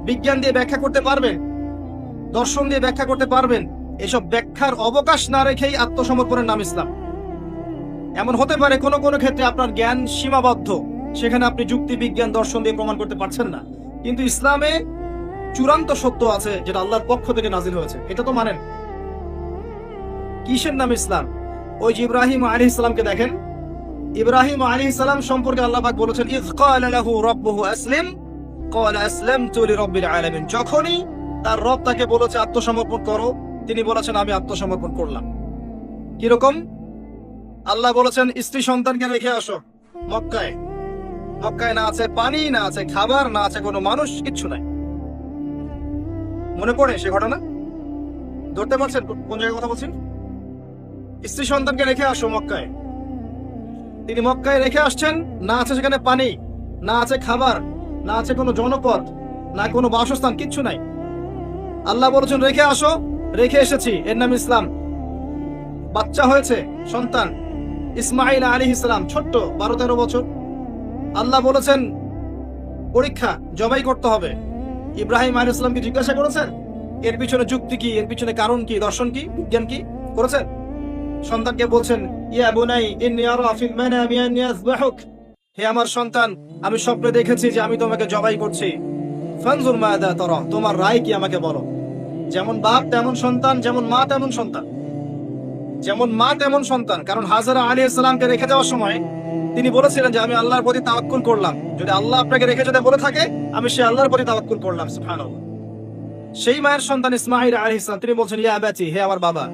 Speaker 1: বিজ্ঞান দিয়ে ব্যাখ্যা করতে পারবেন, দর্শন দিয়ে ব্যাখ্যা করতে পারবেন। এসব ব্যাখ্যার অবকাশ না রেখেই আত্মসমর্পণের নাম ইসলাম। এমন হতে পারে কোনো কোনো ক্ষেত্রে আপনার জ্ঞান সীমাবদ্ধ, সেখানে আপনি যুক্তি, বিজ্ঞান, দর্শন দিয়ে প্রমাণ করতে পারছেন না। কিন্তু ইসলামে চূড়ান্ত সত্য আছে, যেটা আল্লাহর পক্ষ থেকে নাজিল হয়েছে, এটা তো মানেন। কিসের নাম ইসলাম? ওই যে ইব্রাহিম আলাইহিস সালামকে দেখেন, ইব্রাহিম আলাইহিস সালাম সম্পর্কে আল্লাহ পাক বলেছেন, ইয ক্বালা লাহু রাব্বুহু আসলিম ক্বালা আসলামতু লিরাব্বিল আলামিন। যখনই তার রব তাকে বলেছে আত্মসমর্পণ করো, তিনি বলেছেন আমি আত্মসমর্পণ করলাম। কিরকম? আল্লাহ বলেছেন স্ত্রী সন্তানকে রেখে আসো মক্কায়। মক্কায় না আছে পানি, না আছে খাবার, না আছে কোনো মানুষ, কিচ্ছু নাই। মনে পড়ে সে ঘটনা? ধরতে পারছেন কোন জায়গায় কথা বলছেন? স্ত্রী সন্তানকে রেখে আসো মক্কায়। তিনি মক্কায় রেখে আসছেন, না আছে সেখানে পানি, না আছে খাবার, না আছে কোনো জনপদ, না কোনো বাসস্থান, কিচ্ছু নাই। আল্লাহ বলেছেন রেখে আসো, রেখে এসেছি, এর নাম ইসলাম। বাচ্চা হয়েছে, সন্তান ইসমাইল আলাইহিস সালাম, ছোট্ট 12-13 বছর। আল্লাহ বলেছেন পরীক্ষা, জবাই করতে হবে। ইব্রাহিম আলাইহিস সালামকে জিজ্ঞাসা করেছেন এর পিছনে যুক্তি কি, এর পিছনে কারণ কি, দর্শন কি, বিজ্ঞান কি করেছেন? সন্তানকে বলছেন, ইয়া বুনাই ইন্নী আরা ফিল মানামি আন্নী আযবাহুক, হে আমার সন্তান, আমি স্বপ্নে দেখেছি যে আমি তোমাকে জবাই করছি। ফানজুর মাযা তারা, তোমার রায় কি আমাকে বলো। যেমন বাপ তেমন সন্তান, যেমন মা তেমন সন্তান, যেমন মা তেমন সন্তান। কারণ হাজরা আলাইহিস সালামকে রেখে যাওয়ার সময় তিনি বলেছিলেন যে আমি আল্লাহর প্রতি তাওয়াক্কুল করলাম। যদি আল্লাহ আপনাকে রেখে যেতে বলে থাকে, আমি সে আল্লাহর প্রতি তাওয়াক্কুল করলাম। সুবহানাল্লাহ। সেই মায়ের সন্তান ইসমাঈল আলাইহিস সালাম, তিনি বলছেন ইয়া আবাতি, হে আমার বাবা,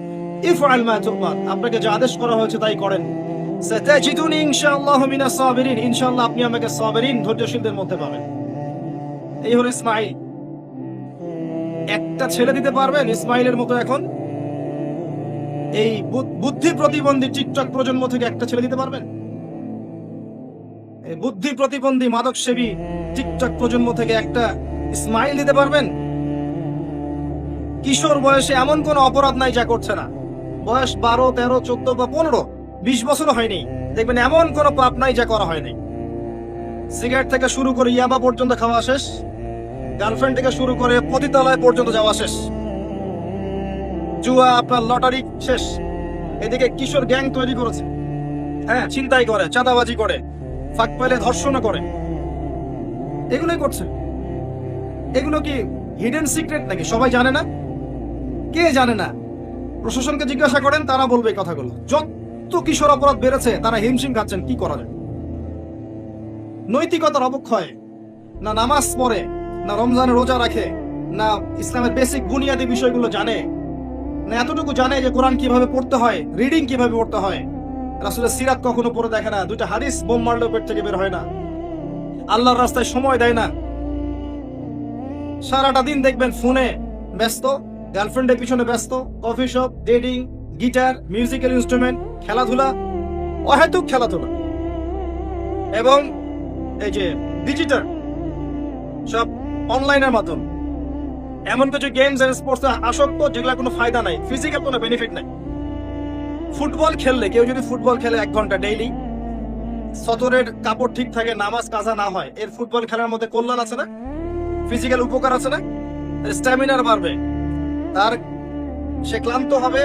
Speaker 1: ইফআল মা তুমার, আপনাকে যে আদেশ করা হয়েছে তাই করেন। সাতাজিদুনি ইনশাআল্লাহু মিনাস সাবিরিন, ইনশাআল্লাহ আপনি আমাকে সাবিরিন, ধৈর্যশীলদের মধ্যে পাবেন। এই হলো ইসমাঈল। একটা ছেলে দিতে পারবেন ইসমাঈলের মতো? এখন এই বুদ্ধি প্রতিবন্ধী টিকটক প্রজন্ম থেকে একটা ছেলে দিতে পারবেন? এই বুদ্ধি প্রতিবন্ধী মাদক সেবী টিকটক প্রজন্ম থেকে একটা ইসমাঈল দিতে পারবেন? কিশোর বয়সে এমন কোন অপরাধ নাই যা করছে না। বয়স 12, 13, 14 বা 15, 20 বছর হয়নি, দেখবেন এমন কোন পাপ নাই যা করা হয়নি। সিগারেট থেকে শুরু করে ইয়াবা পর্যন্ত খাওয়া শেষ, গার্লফ্রেন্ড থেকে শুরু করে পতিতালয় পর্যন্ত যাওয়া শেষ, জুয়া, আপনার লটারি শেষ। এদিকে কিশোর গ্যাং তৈরি করেছে, হ্যাঁ, ছিনতাই করে, চাঁদাবাজি করে, ফাঁক পেলে ধর্ষণও করে, এগুলোই করছে। এগুলো কি হিডেন সিক্রেট নাকি? সবাই জানে না? কে জানে না? প্রশাসনকে জিজ্ঞাসা করেন, তারা বলবে এই কথাগুলো। যত কিশোর অপরাধ বেড়েছে, তারা হিমশিম খাচ্ছেন, কি করা যায়? নৈতিকতার অবক্ষয়, না নামাজ পড়ে, না রমজানের রোজা রাখে, না ইসলামের বেসিক বুনিয়াদী বিষয়গুলো জানে, না এতটুকু জানে যে কোরআন কিভাবে পড়তে হয়, রিডিং কিভাবে পড়তে হয়, রাসূলের সিরাত কখনো পড়ে দেখে না, 2টা হাদিস বোম মারলেও পেট থেকে বের হয় না, আল্লাহর রাস্তায় সময় দেয় না, সারাটা দিন দেখবেন ফোনে ব্যস্ত, গার্লফ্রেন্ডের পিছনে ব্যস্ত, coffee shop, dating, guitar, musical instrument, খেলাধুলা, অহেতুক খেলাধুলা, এবং এই যে ডিজিটাল সব অনলাইনের মাধ্যমে এমন কিছু গেমস এন্ড স্পোর্টস আসক্ত যেগুলো কোনো ফায়দা নাই, ফিজিক্যাল কোনো বেনিফিট নাই। ফুটবল খেললে, কেউ যদি ফুটবল খেলে 1 ঘন্টা ডেইলি, সতরের কাপড় ঠিক থাকে, নামাজ কাজা না হয়, এর ফুটবল খেলার মধ্যে কল্যাণ আছে না? ফিজিক্যাল উপকার আছে না? স্ট্যামিনার বাড়বে, তার সে ক্লান্ত হবে,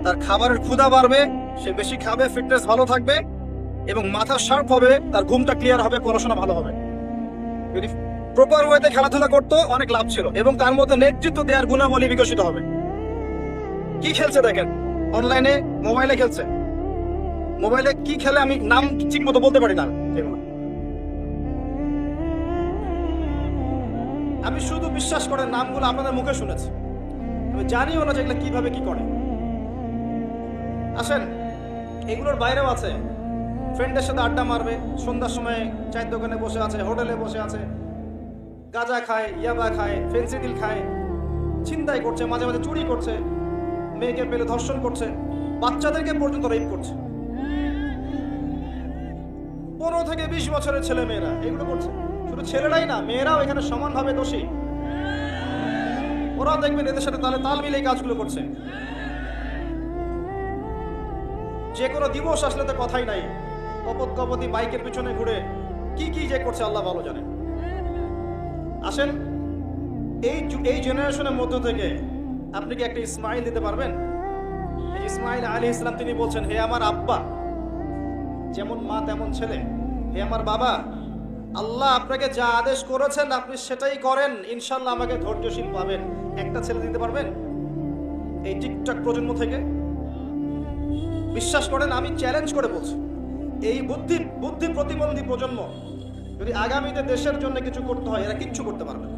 Speaker 1: তার খাবারের ক্ষুধা বাড়বে, সে বেশি খাবে, ফিটনেস ভালো থাকবে এবং মাথা শার্প হবে, তার ঘুমটা ক্লিয়ার হবে, পড়াশোনা ভালো হবে। যদি প্রপার ওয়েতে খেলাধুলা করতো অনেক লাভ ছিল এবং তার মধ্যে নেতৃত্ব দেওয়ার গুণাবলী বিকশিত হবে। কি খেলছে দেখেন, অনলাইনে মোবাইলে খেলছে, মোবাইলে কি খেলে আমি নাম ঠিক মতো বলতে পারি না সেগুলো। আমি শুধু বিশ্বাস করেন নামগুলো আপনাদের মুখে শুনেছি, আমি জানিও না যে এগুলো কিভাবে কি করে। আসেন, এগুলোর বাইরেও আছে, ফ্রেন্ডের সাথে আড্ডা মারবে, সন্ধ্যার সময় চায়ের দোকানে বসে আছে, হোটেলে বসে আছে, গাঁজা খায়, ইয়াবা খায়, ফেন্সিডিল খায়, ছিনতাই করছে, মাঝে মাঝে চুরি করছে, মেয়েকে পেলে ধর্ষণ করছে, বাচ্চাদেরকে পর্যন্ত রেপ করছে। 15 থেকে 20 বছরের ছেলে মেয়েরা এগুলো করছে। শুধু ছেলেরাই না, মেয়েরাও এখানে সমানভাবে দোষী। ওরাও দেখবেন এদের সাথে তাহলে তাল মিলে এই কাজগুলো করছে। যে কোনো দিবস আসলে তো কথাই নাই, কপত কপতি বাইকের পিছনে ঘুরে কি কি যে করছে আল্লাহ ভালো জানে। আসেন, এই জেনারেশনের মধ্য থেকে আপনি কি একটা ইসমাইল দিতে পারবেন? ইসমাইল আলাইহিস সালাম তিনি বলছেন, হে আমার আব্বা, যেমন মা তেমন ছেলে, হে আমার বাবা, আল্লাহ আপনাকে যা আদেশ করেছেন আপনি সেটাই করেন, ইনশাল্লাহ আমাকে ধৈর্যশীল পাবেন। একটা ছেলে দিতে পারবেন এই টিকটক প্রজন্ম থেকে? বিশ্বাস করেন, আমি চ্যালেঞ্জ করে বলছি, এই বুদ্ধি প্রতিবন্ধী প্রজন্ম যদি আগামীতে দেশের জন্য কিছু করতে হয়, এরা কিচ্ছু করতে পারবে না।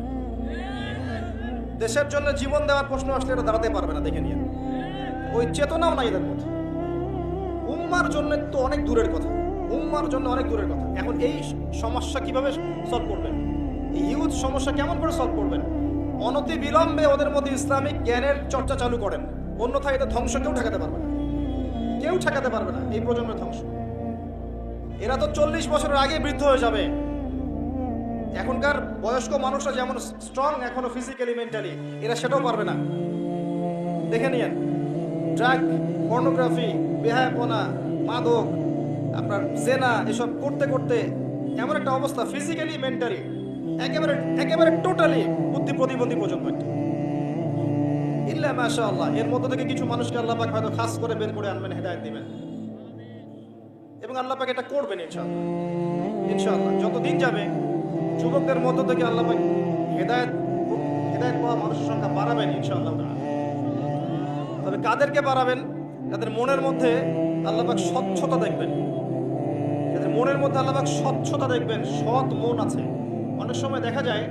Speaker 1: দেশের জন্য জীবন দেওয়ার প্রশ্ন আসলে এরা দাঁড়াতে পারবে না, দেখে নিয়ে। ওই চেতনাও নাই এদের মধ্যে। উম্মার জন্য তো অনেক দূরের কথা, উম্মার জন্য অনেক দূরের কথা। এখন এই সমস্যা কিভাবে সলভ করবেন? এই ইউথ সমস্যা কেমন করে সলভ করবেন? অনতি বিলম্বে ওদের মধ্যে ইসলামিক জ্ঞানের চর্চা চালু করেন, অন্যথায় এদের ধ্বংস কেউ ঠেকাতে পারবে না, কেউ ঠেকাতে পারবে না এই প্রজন্মের ধ্বংস। এরা তো 40 বছরের আগে বৃদ্ধ হয়ে যাবে। এখনকার বয়স্ক মানুষরা যেমন স্ট্রং এখনো ফিজিক্যালি মেন্টালি, এরা সেটাও পারবে না। দেখে নিয়েন, ড্রাগ, পর্নোগ্রাফি, বেহায়াপনা, মাদক, আপনার জেনা, এসব করতে করতে এমন একটা অবস্থা ফিজিক্যালি মেন্টালি একেবারে টোটালি বুদ্ধি প্রতিবন্ধী প্রজন্ম। ইল্লা মাশাআল্লাহ, এর মধ্য থেকে কিছু মানুষকে আল্লাহ পাক হয়তো খাস করে বের করে আনবেন, হেদায়েত দিবেন এবং আল্লাহ পাক এটা করবেন ইনশাআল্লাহ। ইনশাআল্লাহ যত দিন যাবে যুবকদের মধ্য থেকে আল্লাহ পাক হেদায়েত পাওয়া মানুষের সংখ্যা বাড়াবেন ইনশাআল্লাহ। তবে কাদেরকে বাড়াবেন? যাদের মনের মধ্যে আল্লাহ পাক স্বচ্ছতা দেখবেন, যাদের মনের মধ্যে আল্লাহ পাক স্বচ্ছতা দেখবেন, সৎ মন আছে। অনেক সময় দেখা যায়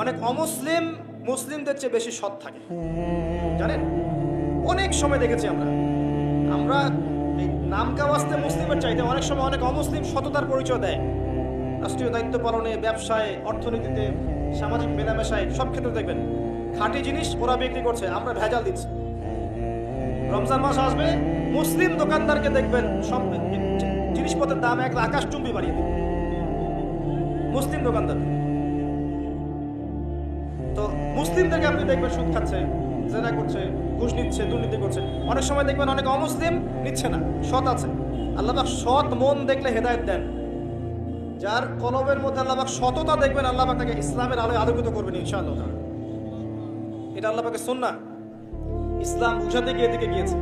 Speaker 1: অনেক অমুসলিম মুসলিমদের চেয়ে বেশি সৎ থাকে, জানেন? অনেক সময় দেখেছি আমরা এই নামকা ওয়াস্তে মুসলিমের চাইতে অনেক সময় অনেক অমুসলিম সততার পরিচয় দেয়। রাষ্ট্রীয় দায়িত্ব পালনে, ব্যবসায়, অর্থনীতিতে, সামাজিক মেলামেশায়, সব ক্ষেত্রে দেখবেন খাঁটি জিনিস ওরা বিক্রি করছে, আমরা ভেজাল দিচ্ছি। রমজান মাস আসবে, মুসলিম দোকানদারকে দেখবেন সব জিনিসপত্রের দাম এক আকাশচুম্বী বাড়িয়ে দেবে মুসলিম দোকানদার। তো মুসলিমদেরকে আপনি দেখবেন সুদ খাচ্ছে, জেনা করছে, ঘুষ নিচ্ছে, দুর্নীতি করছে। অনেক সময় দেখবেন অনেক অমুসলিম নিচ্ছে না, সৎ আছে। আল্লাহ পাক সৎ মন দেখলে হেদায়েত দেন। যার কলবের মধ্যে আল্লাহ পাক সততা দেখবেন, আল্লাহ পাক তাকে ইসলামের আলোয় আলোকিত করবেন ইনশাআল্লাহ। এটা আল্লাহ পাকের সুন্নাহ। ইসলাম বুঝাতে গিয়ে এদিকে গিয়েছে।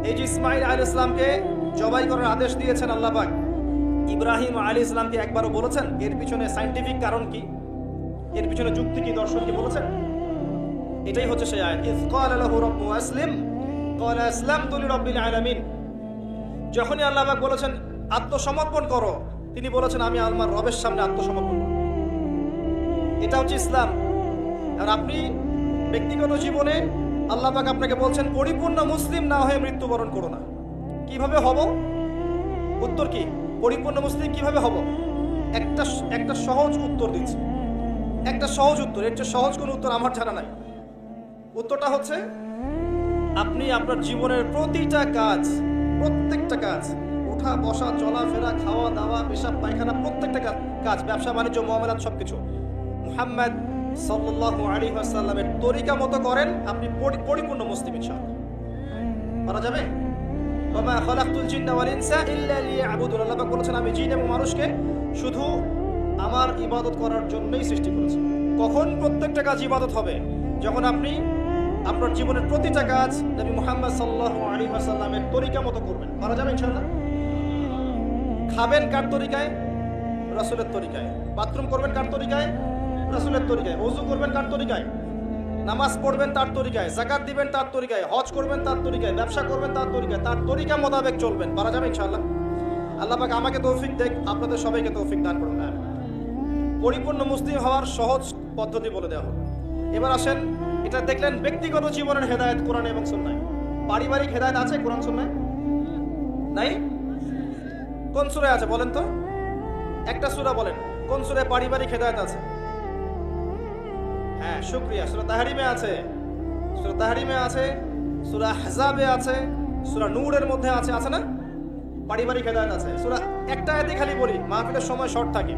Speaker 1: এই যে ইসমাইল আলাইহিস সালামকে জবাই করার আদেশ দিয়েছেন আল্লাহ পাক, ইব্রাহিম আলাইহিস সালামকে একবারও বলেছেন এর পিছনে সায়েন্টিফিক কারণ কি, এর পিছনে যুক্তি কি, দর্শন কি বলেছেন? এটাই হচ্ছে সেই আয়াত, ইয ক্বালা লাহু রাব্বুহু আসলিম ক্বালা আসলামতু লিরাব্বিল আলামিন। যখনই আল্লাহ পাক বলেছেন আত্মসমর্পণ করো, তিনি বলেছেন আমি আমার রবের সামনে আত্মসমর্পণ করব। এটা হচ্ছে ইসলাম। আর আপনি ব্যক্তিগত জীবনে আল্লাহ পাক আপনাকে বলছেন পরিপূর্ণ মুসলিম না হয়ে মৃত্যুবরণ করো না। কিভাবে হব? উত্তর কি? পরিপূর্ণ মুসলিম কিভাবে হব? একটা সহজ উত্তর দিচ্ছি, একটা সহজ উত্তর। এর চেয়ে সহজ কোনো উত্তর আমার জানা নাই। উত্তরটা হচ্ছে আপনি আপনার জীবনের প্রত্যেকটা কাজ, ওঠা বসা, চলাফেরা, খাওয়া দাওয়া, পেশাব পায়খানা, প্রত্যেকটা কাজ, ব্যবসা বাণিজ্য, মুআমালাত, সবকিছু মুহাম্মদ সাল্লাল্লাহু আলাইহি ওয়াসাল্লামের তরিকা মতো করেন, আপনি পরিপূর্ণ মুসলিম ইনশাআল্লাহ। পারা যাবে? ওয়া মা খালাকতুল জিন্না ওয়াল ইনসা ইল্লা লিয়াবুদুন। আল্লাহ পাক বলেছেন, আমি জিন এবং মানুষকে শুধু আমার ইবাদত করার জন্যই সৃষ্টি করেছি। কখন প্রত্যেকটা কাজ ইবাদত হবে? যখন আপনি আপনার জীবনের প্রতিটা কাজ নবী মুহাম্মদ সাল্লাল্লাহু আলাইহি ওয়াসাল্লামের তরিকা মতো করবেন। পারা যাবে ইনশাআল্লাহ? খাবেন কার তরিকায়? রাসূলের তরিকায়। বাথরুম করবেন কার তরিকায়? রাসূলের তরিকায়। ওযু করবেন কার তরিকায়? নামাজ পড়বেন তার তরিকায়। যাকাত দিবেন তার তরিকায়। হজ করবেন তার তরিকায়। ব্যবসা করবেন তার তরিকায়। তার তরিকা মোতাবেক চলবেন। পারা যাবে ইনশাআল্লাহ? আল্লাহ পাক আমাকে তৌফিক দেখ, আপনাদের সবাইকে তৌফিক দান করুন। পরিপূর্ণ মুসলিম হওয়ার সহজ পদ্ধতি বলে দেওয়া হলো। এবার আসেন, এটা দেখলেন ব্যক্তিগত জীবনের হেদায়েত কোরআন এবং সুন্নাহ। পারিবারিক হেদায়েত আছে কোরআন সুন্নাহ? নাই? কোন সূরায় আছে বলেন তো? একটা সূরা বলেন কোন সূরায় পারিবারিক হেদায়েত আছে? হ্যাঁ, শুকরিয়া। সূরা তাহরিমে আছে, সূরা তাহরিমে আছে, সূরা আহজাবে আছে, সূরা নূরের মধ্যে আছে, আছে না? পারিবারিক হেদায়েত আছে। সূরা একটা আয়াতই খালি বলি, মাহফিলের সময় শর্ট থাকে।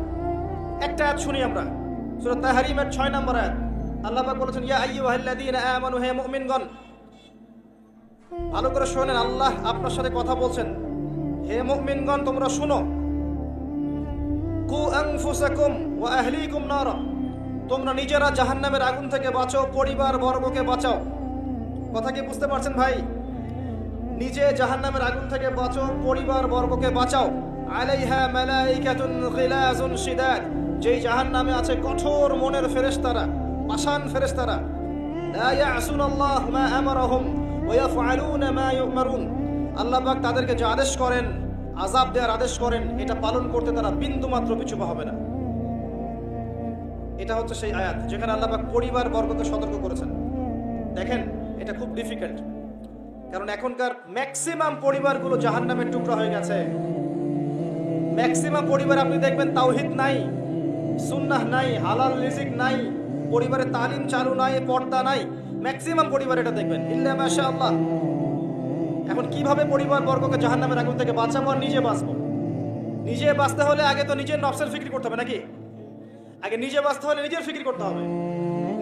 Speaker 1: একটা আয়াত শুনি আমরা, সূরা তাহরিমের 6 নম্বর আয়াত। আল্লাহ পাক বলেছেন, ইয়া আইয়ুহাল্লাযীনা আমানু, হে মুমিনগণ, ভালো করে শুনেন, আল্লাহ আপনার সাথে কথা বলছেন। হে মুমিনগণ, তোমরা শুনো। কু আনফুসাকুম ওয়া আহলিকুম নারা, তোমরা নিজেরা জাহান্নামের আগুন থেকে বাঁচাও, পরিবার বর্গকে বাঁচাও। কথা কি বুঝতে পারছেন ভাই? নিজে জাহান্নামের আগুন থেকে বাঁচাও, পরিবার বর্গকে বাঁচাও। আলাইহা মালাইকাতুন গিলাজুন শিদাদ, যেই জাহান্নামে আছে কঠোর মনের ফেরেশতারা, পাষাণ ফেরেশতারা। লা ইয়াসুনাল্লাহ মা আমারাহুম ওয়া ইয়াফআলুনা মা ইউমারুন, আল্লাহ পাক তাদেরকে যে আদেশ করেন, আযাব দেওয়ার আদেশ করেন, এটা পালন করতে তারা বিন্দুমাত্র পিছু পা হবে না। এটা হচ্ছে সেই আয়াত যেখানে আল্লাহ পাক পরিবার বর্গকে সতর্ক করেছেন। দেখেন, এটা খুব ডিফিকাল্ট, কারণ এখনকার ম্যাক্সিমাম পরিবারগুলো জাহান্নামের টুকরা হয়ে গেছে। ম্যাক্সিমাম পরিবার আপনি দেখবেন তাওহীদ নাই, সুন্নাহ নাই, হালাল রিজিক নাই, পরিবারে তালিম চালু নাই, পর্দা নাই। ম্যাক্সিমাম পরিবার এটা দেখবেন, ইল্লা মাশাআল্লাহ। এখন কিভাবে পরিবার বর্গকে জাহান্নামের আগুন থেকে বাঁচাবো আর নিজে বাঁচবো? নিজে বাঁচতে হলে আগে তো নিজের নফসের ফিকির করতে হবে নাকি? আগে নিজে বাঁচতে হলে নিজের ফিকির করতে হবে।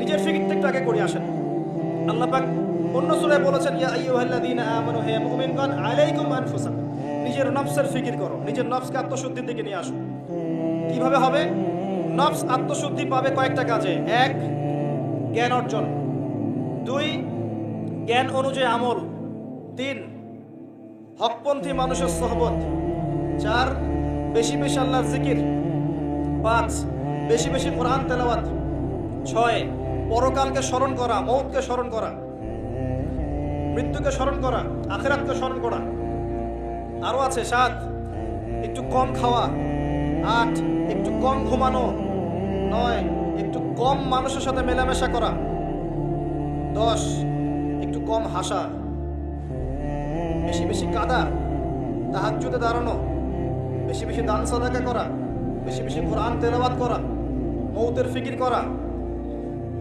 Speaker 1: নিজের ফিকিরটা একটু আগে করে আসেন। আল্লাহ পাক অন্য সূরায় বলেছেন, ইয়া আইয়ুহাল্লাযীনা আমানু, হে মুমিনগণ, আলাইকুম আনফুসাকুম, নিজের নফসের ফিকির করো, নিজের নফসকে আত্মশুদ্ধির দিকে নিয়ে আসো। কিভাবে হবে? নফস আত্মশুদ্ধি পাবে কয়েকটা কাজে। 1, জ্ঞান অর্জন। 2, জ্ঞান অনুযায়ী আমল। 3, হকপন্থী মানুষের সোহবত। 4, বেশি বেশি আল্লাহর জিকির। 5, বেশি বেশি কোরআন তেলাওয়াত। 6, পরকালকে স্মরণ করা, মওতকে স্মরণ করা, মৃত্যুকে স্মরণ করা, আখিরাতকে স্মরণ করা। আরো আছে 7, একটু কম খাওয়া। 8, একটু কম ঘুমানো। 9, একটু কম মানুষের সাথে মেলামেশা করা। 10, একটু কম হাসা। বেশি বেশি কাঁদা, তাহাজ্জুদে দাঁড়ানো, বেশি বেশি দান সাদাকা করা, বেশি বেশি কোরআন তেলাওয়াত করা, মওতের ফিকির করা,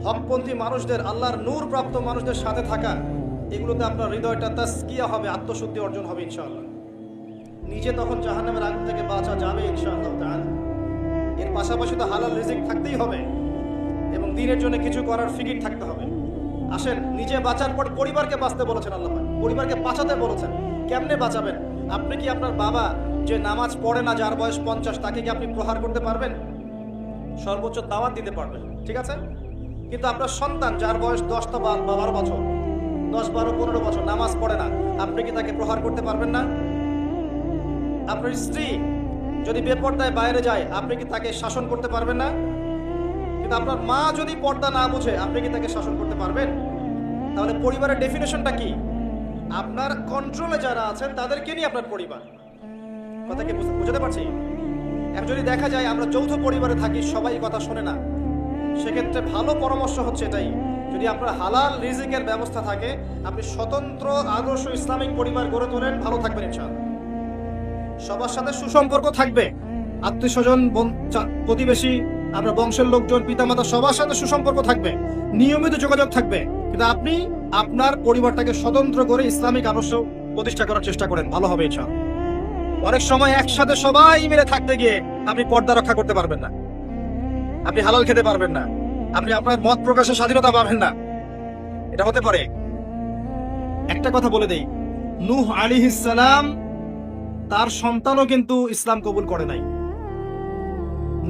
Speaker 1: হকপন্থী মানুষদের, আল্লাহর নূর প্রাপ্ত মানুষদের সাথে থাকা। এগুলোতে আপনার হৃদয়টা তাসকিয়া হবে, আত্মশুদ্ধি অর্জন হবে ইনশাআল্লাহ। নিজে তখন জাহান্নামের আগুন থেকে বাঁচা যাবে ইনশাআল্লাহ তাআলা। এর পাশাপাশি তো হালাল রিজিক থাকতেই হবে এবং দিনের জন্য কিছু করার ফিকির থাকতে হবে। আসেন, নিজে বাঁচার পর পরিবারকে বাঁচতে বলেছেন আল্লাহ পাক, পরিবারকে বাঁচাতে বলেছেন। কেমনে বাঁচাবেন? আপনি কি আপনার বাবা যে নামাজ পড়ে না, যার বয়স 50, তাকে কি আপনি প্রহার করতে পারবেন? সর্বোচ্চ দাওয়াত দিতে পারবেন, ঠিক আছে? কিন্তু আপনার সন্তান যার বয়স 10 বা 12 বছর, 10, 12, 15 বছর, নামাজ পড়ে না, আপনি কি তাকে প্রহার করতে পারবেন না? আপনার স্ত্রী যদি বেপর্দায় বাইরে যায়, আপনি কি তাকে শাসন করতে পারবেন না? কিন্তু আপনার মা যদি পর্দা না বুঝে, আপনি কি তাকে শাসন করতে পারবেন? তাহলে পরিবারের ডেফিনেশনটা কি? আপনার কন্ট্রোলে যারা আছেন তাদেরকে নিয়ে আপনার পরিবার। কথা কি বুঝতে পারছি? এখন যদি দেখা যায় আমরা যৌথ পরিবারে থাকি, সবাই কথা শোনে না, সেক্ষেত্রে ভালো পরামর্শ হচ্ছে এটাই, যদি আপনার হালাল রিজিকের ব্যবস্থা থাকে, আপনি স্বতন্ত্র আদর্শ ইসলামিক পরিবার গড়ে তোলেন, ভালো থাকবেন ইনশাআল্লাহ। সবার সাথে সুসম্পর্ক থাকবে, আত্মীয় স্বজন, প্রতিবেশী, আপনার বংশের লোকজন, পিতামাতা, সবার সাথে সুসম্পর্ক থাকবে, নিয়মিত যোগাযোগ থাকবে। কিন্তু আপনি আপনার পরিবারটাকে স্বতন্ত্র করে ইসলামিক আদর্শ প্রতিষ্ঠা করার চেষ্টা করেন, ভালো হবে ইনশাআল্লাহ। অনেক সময় একসাথে সবাই মিলে থাকতে গিয়ে আপনি পর্দা রক্ষা করতে পারবেন না, আপনি হালাল খেতে পারবেন না, আপনি আপনার মত প্রকাশের স্বাধীনতা পাবেন না, এটা হতে পারে। একটা কথা বলে দেই, নূহ আলাইহিস সালাম তার সন্তানও কিন্তু ইসলাম কবুল করে নাই।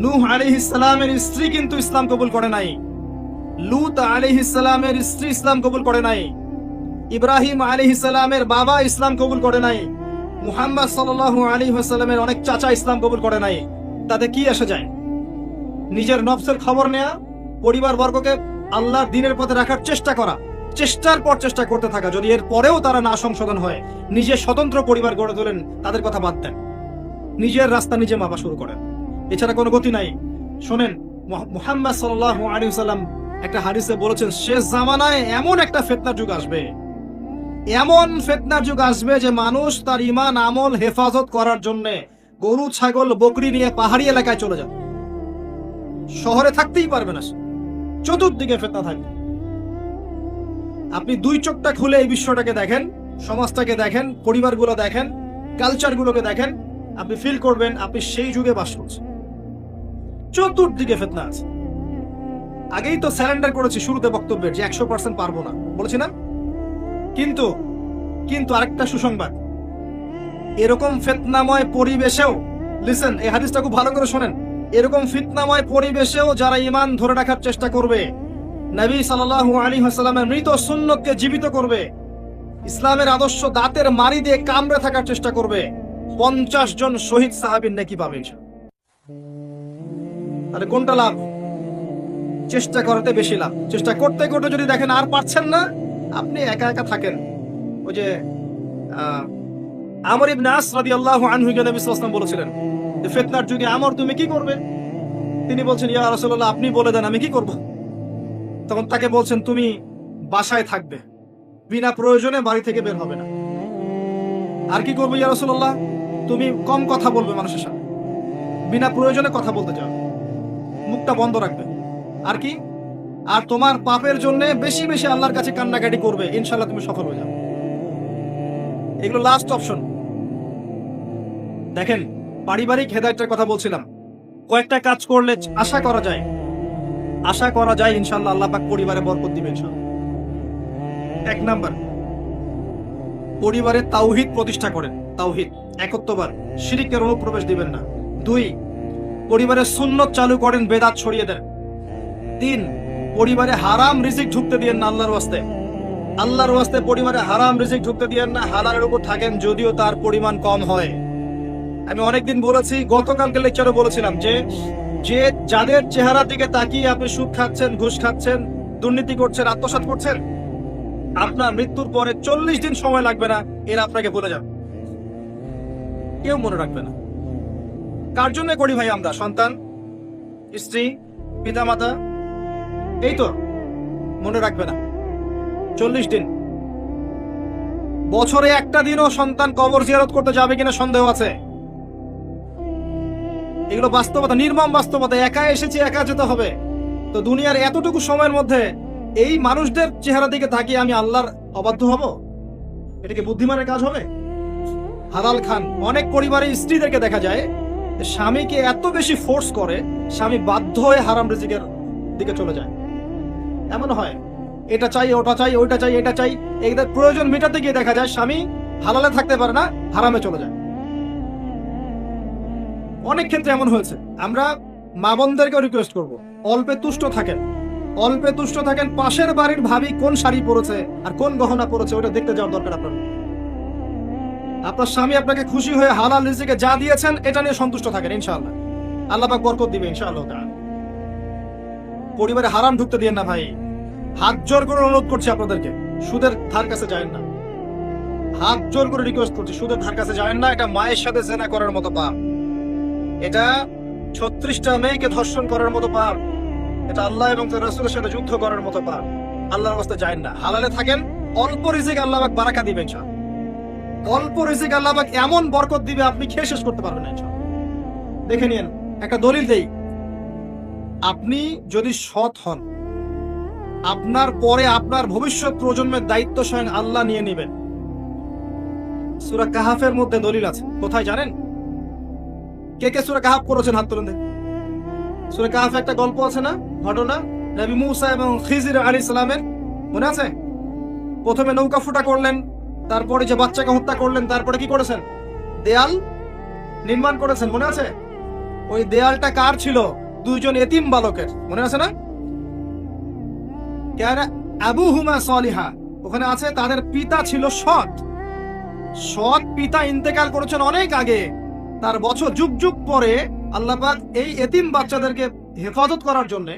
Speaker 1: নূহ আলাইহিস সালামের স্ত্রী কিন্তু ইসলাম কবুল করে নাই। লূত আলাইহিস সালামের স্ত্রী ইসলাম কবুল করে নাই। ইব্রাহিম আলাইহিস সালামের বাবা ইসলাম কবুল করে নাই। মুহাম্মদ সাল্লাল্লাহু আলাইহি ওয়াসাল্লামের অনেক চাচা ইসলাম কবুল করে নাই। তাতে কি আসে যায়? নিজের নফসের খবর নেয়া, পরিবার বর্গকে আল্লাহর দ্বীনের পথে রাখার চেষ্টা করা, চেষ্টার পর চেষ্টা করতে থাকা। যদি এর পরেও তারা না সংশোধন হয়, নিজের স্বতন্ত্র পরিবার গড়ে তোলেন, তাদের কথা বাদ দেন, নিজের রাস্তা নিজে মাপা শুরু করেন, এছাড়া কোনো গতি নাই। শোনেন, মুহাম্মদ সাল্লাল্লাহু আলাইহি ওয়াসাল্লাম একটা হাদিসে বলেছেন, শেষ জামানায় এমন একটা ফিতনার যুগ আসবে, এমন ফিতনার যুগ আসবে যে মানুষ তার ঈমান আমল হেফাজত করার জন্য গরু ছাগল বকরি নিয়ে পাহাড়ি এলাকায় চলে যাবে, শহরে থাকতেই পারবে না, চতুর্দিকে ফিতনা থাকবে। আপনি দুই চোখটা খুলে এই বিশ্বটাকে দেখেন, সমাজটাকে দেখেন, পরিবারগুলো দেখেন, কালচারগুলোকে দেখেন, আপনি ফিল করবেন আপনি সেই যুগে বাস করছেন। চতুর্দিকে ফিতনা আছে। আগেই তো স্যারেন্ডার করেছি শুরুতে বক্তব্যের যে 100% পারবো না, বলেছি না? কিন্তু কিন্তু আরেকটা সুসংবাদ, এরকম ফিতনাময় পরিবেশেও, লিসেন, এই হাদিসটা খুব ভালো করে শোনেন, এরকম ফিতনাময় পরিবেশেও যারা ঈমান ধরে রাখার চেষ্টা করবে, নবী সাল্লাল্লাহু আলাইহি ওয়াসাল্লামের মৃত সুন্নতকে জীবিত করবে, ইসলামের আদর্শ দাঁতের মারি দিয়ে কামড়ে থাকার চেষ্টা করবে, 50 জন শহীদ সাহাবীর নেকি পাবেন। তাহলে কোনটা লাভ? চেষ্টা করাতে বেশি লাভ। চেষ্টা করতে করতে যদি দেখেন আর পারছেন না, আপনি একা একা থাকেন। ওই যে আমর ইবনে আস রাদিয়াল্লাহু আনহু কে নবী সাল্লাল্লাহু আলাইহি ওয়াসাল্লাম বলেছিলেন যে ফিতনার যুগে আমর তুমি কি করবে? তিনি বলছেন, ইয়া রাসূলুল্লাহ আপনি বলে দেন আমি কি করব? তখন তাকে বলছেন, তুমি বাসায় থাকবে, বিনা প্রয়োজনে বাড়ি থেকে বের হবে না। আর কি করবে ইয়া রাসূলুল্লাহ? তুমি কম কথা বলবে মানুষের সাথে, বিনা প্রয়োজনে কথা বলতে যাও, মুখটা বন্ধ রাখবে। আর কি? আর তোমার পাপের জন্য বেশি বেশি আল্লাহর কাছে কান্নাকাটি করবে, ইনশাআল্লাহ তুমি সফল হয়ে যাবে। এগুলো লাস্ট অপশন। দেখেন, পারিবারিক হেদায়েতের কথা বলছিলাম, কয়েকটা কাজ করলে আশা করা যায় ইনশাআল্লাহ আল্লাহ পাক পরিবারে বরকত দিবেন ইনশাআল্লাহ। 1 নাম্বার, পরিবারে তাওহীদ প্রতিষ্ঠা করেন, তাওহীদ, একত্ববাদ, শিরকের অনুপ্রবেশ দিবেন না। 2, পরিবারে সুন্নত চালু করেন, বেদাত ছড়িয়ে দেন। 3, পরিবারে হারাম রিজিক ঢুকতে দিয়েন না, আল্লাহর ওয়াস্তে পরিবারে হারাম রিজিক ঢুকতে দিয়েন না। হালালের উপর থাকেন যদিও তার পরিমাণ কম হয়। আমি অনেকদিন বলেছি, গতকালকে লেকচারে বলেছিলাম যে যাদের চেহারার দিকে তাকিয়ে আপনি সুদ খাচ্ছেন, ঘুষ খাচ্ছেন, দুর্নীতি করছেন, আত্মসাৎ করছেন, আপনার মৃত্যুর পরে 40 দিন সময় লাগবে না, এরা আপনাকে ভুলে যাবে, কেউ মনে রাখবে না। কার জন্য করি ভাই আমরা? সন্তান, স্ত্রী, পিতামাতা, এই তো মনে রাখবে না। 40 দিন, বছরে একটা দিনও সন্তান কবর জিয়ারত করতে যাবে কিনা সন্দেহ আছে। এগুলো বাস্তবতা, নির্মম বাস্তবতা। একা এসেছি, একা যেতে হবে। তো দুনিয়ার এতটুকু সময়ের মধ্যে এই মানুষদের চেহারা দিকে তাকিয়ে আমি আল্লাহর অবাধ্য হব? এটা কি বুদ্ধিমানের কাজ হবে? হালাল খান। অনেক পরিবারে স্ত্রীদেরকে দেখা যায় স্বামীকে এত বেশি ফোর্স করে, স্বামী বাধ্য হয়ে হারাম রিজিকের দিকে চলে যায়। এমন হয়, এটা চাই, ওটা চাই, ওইটা চাই, এটা চাই, এদের প্রয়োজন মেটাতে গিয়ে দেখা যায় স্বামী হালালে থাকতে পারে না, হারামে চলে যায়। অনেক ক্ষেত্রে এমন হয়েছে। আমরা মা বোনদেরকে রিকোয়েস্ট করবো, অল্পে তুষ্ট থাকেন। পাশের বাড়ির ভাবি কোন শাড়ি পরেছে আর কোন গহনা পরেছে ওটা দেখতে যাওয়ার দরকার আপনার। আপনার স্বামী আপনাকে খুশি হয়ে হালাল রিজিকে যা দিয়েছেন এটা নিয়ে সন্তুষ্ট থাকেন, ইনশাআল্লাহ আল্লাহ পাক বরকত দিবে ইনশাআল্লাহ। পরিবারে হারাম ঢুকতে দিয়েন না ভাই। হাত জোর করে অনুরোধ করছি আপনাদেরকে, সুদের ধার কাছে যায়েন না। হাত জোর করে রিকোয়েস্ট করছি, সুদের ধার কাছে যায়েন না। এটা মায়ের সাথে জেনা করার মতো পাপ, এটা 36টা মেয়েকে ধর্ষণ করার মতো পাপ, এটা আল্লাহ এবং তার রাসূলের সাথে যুদ্ধ করার মতো পাপ। আল্লাহর রাস্তায় যায়েন না, হালালে থাকেন। অল্প রিজিক আল্লাহ পাক বারাকা দিবেন ইনশাআল্লাহ। অল্প রিজিক আল্লাহ পাক এমন বরকত দিবে আপনি খেয়ে শেষ করতে পারবেন না ইনশাআল্লাহ। দেখে নিন, একটা দলিল দেই, আপনি যদি সৎ হন, আপনার পরে আপনার ভবিষ্যৎ প্রজন্মের দায়িত্ব স্বয়ং আল্লাহ নিয়ে নেবেন। সূরা কাহাফের মধ্যে দলিল আছে, কোথায় জানেন? কে কে সূরা কাহাফ পড়েছেন? হাত তুলে দেন। সূরা কাহাফে একটা গল্প আছে না, ঘটনা, নবী মুসা এবং খিজির আলাইহিস সালামের, মনে আছে? প্রথমে নৌকা ফুটা করলেন, তারপরে যে বাচ্চাকে হত্যা করলেন, তারপরে কি করেছেন? দেয়াল নির্মাণ করেছেন, মনে আছে? ওই দেয়ালটা কার ছিল? দুইজন এতিম বালকের, মনে আছে না? কারা আবুহুমা সালিহা, ওখানে আছে তাদের পিতা ছিল সৎ। সৎ পিতা ইন্তেকাল করেছেন অনেক আগে, তার বছর যুগ যুগ পরে আল্লাহ পাক এই এতিম বাচ্চাদেরকে হেফাজত করার জন্য,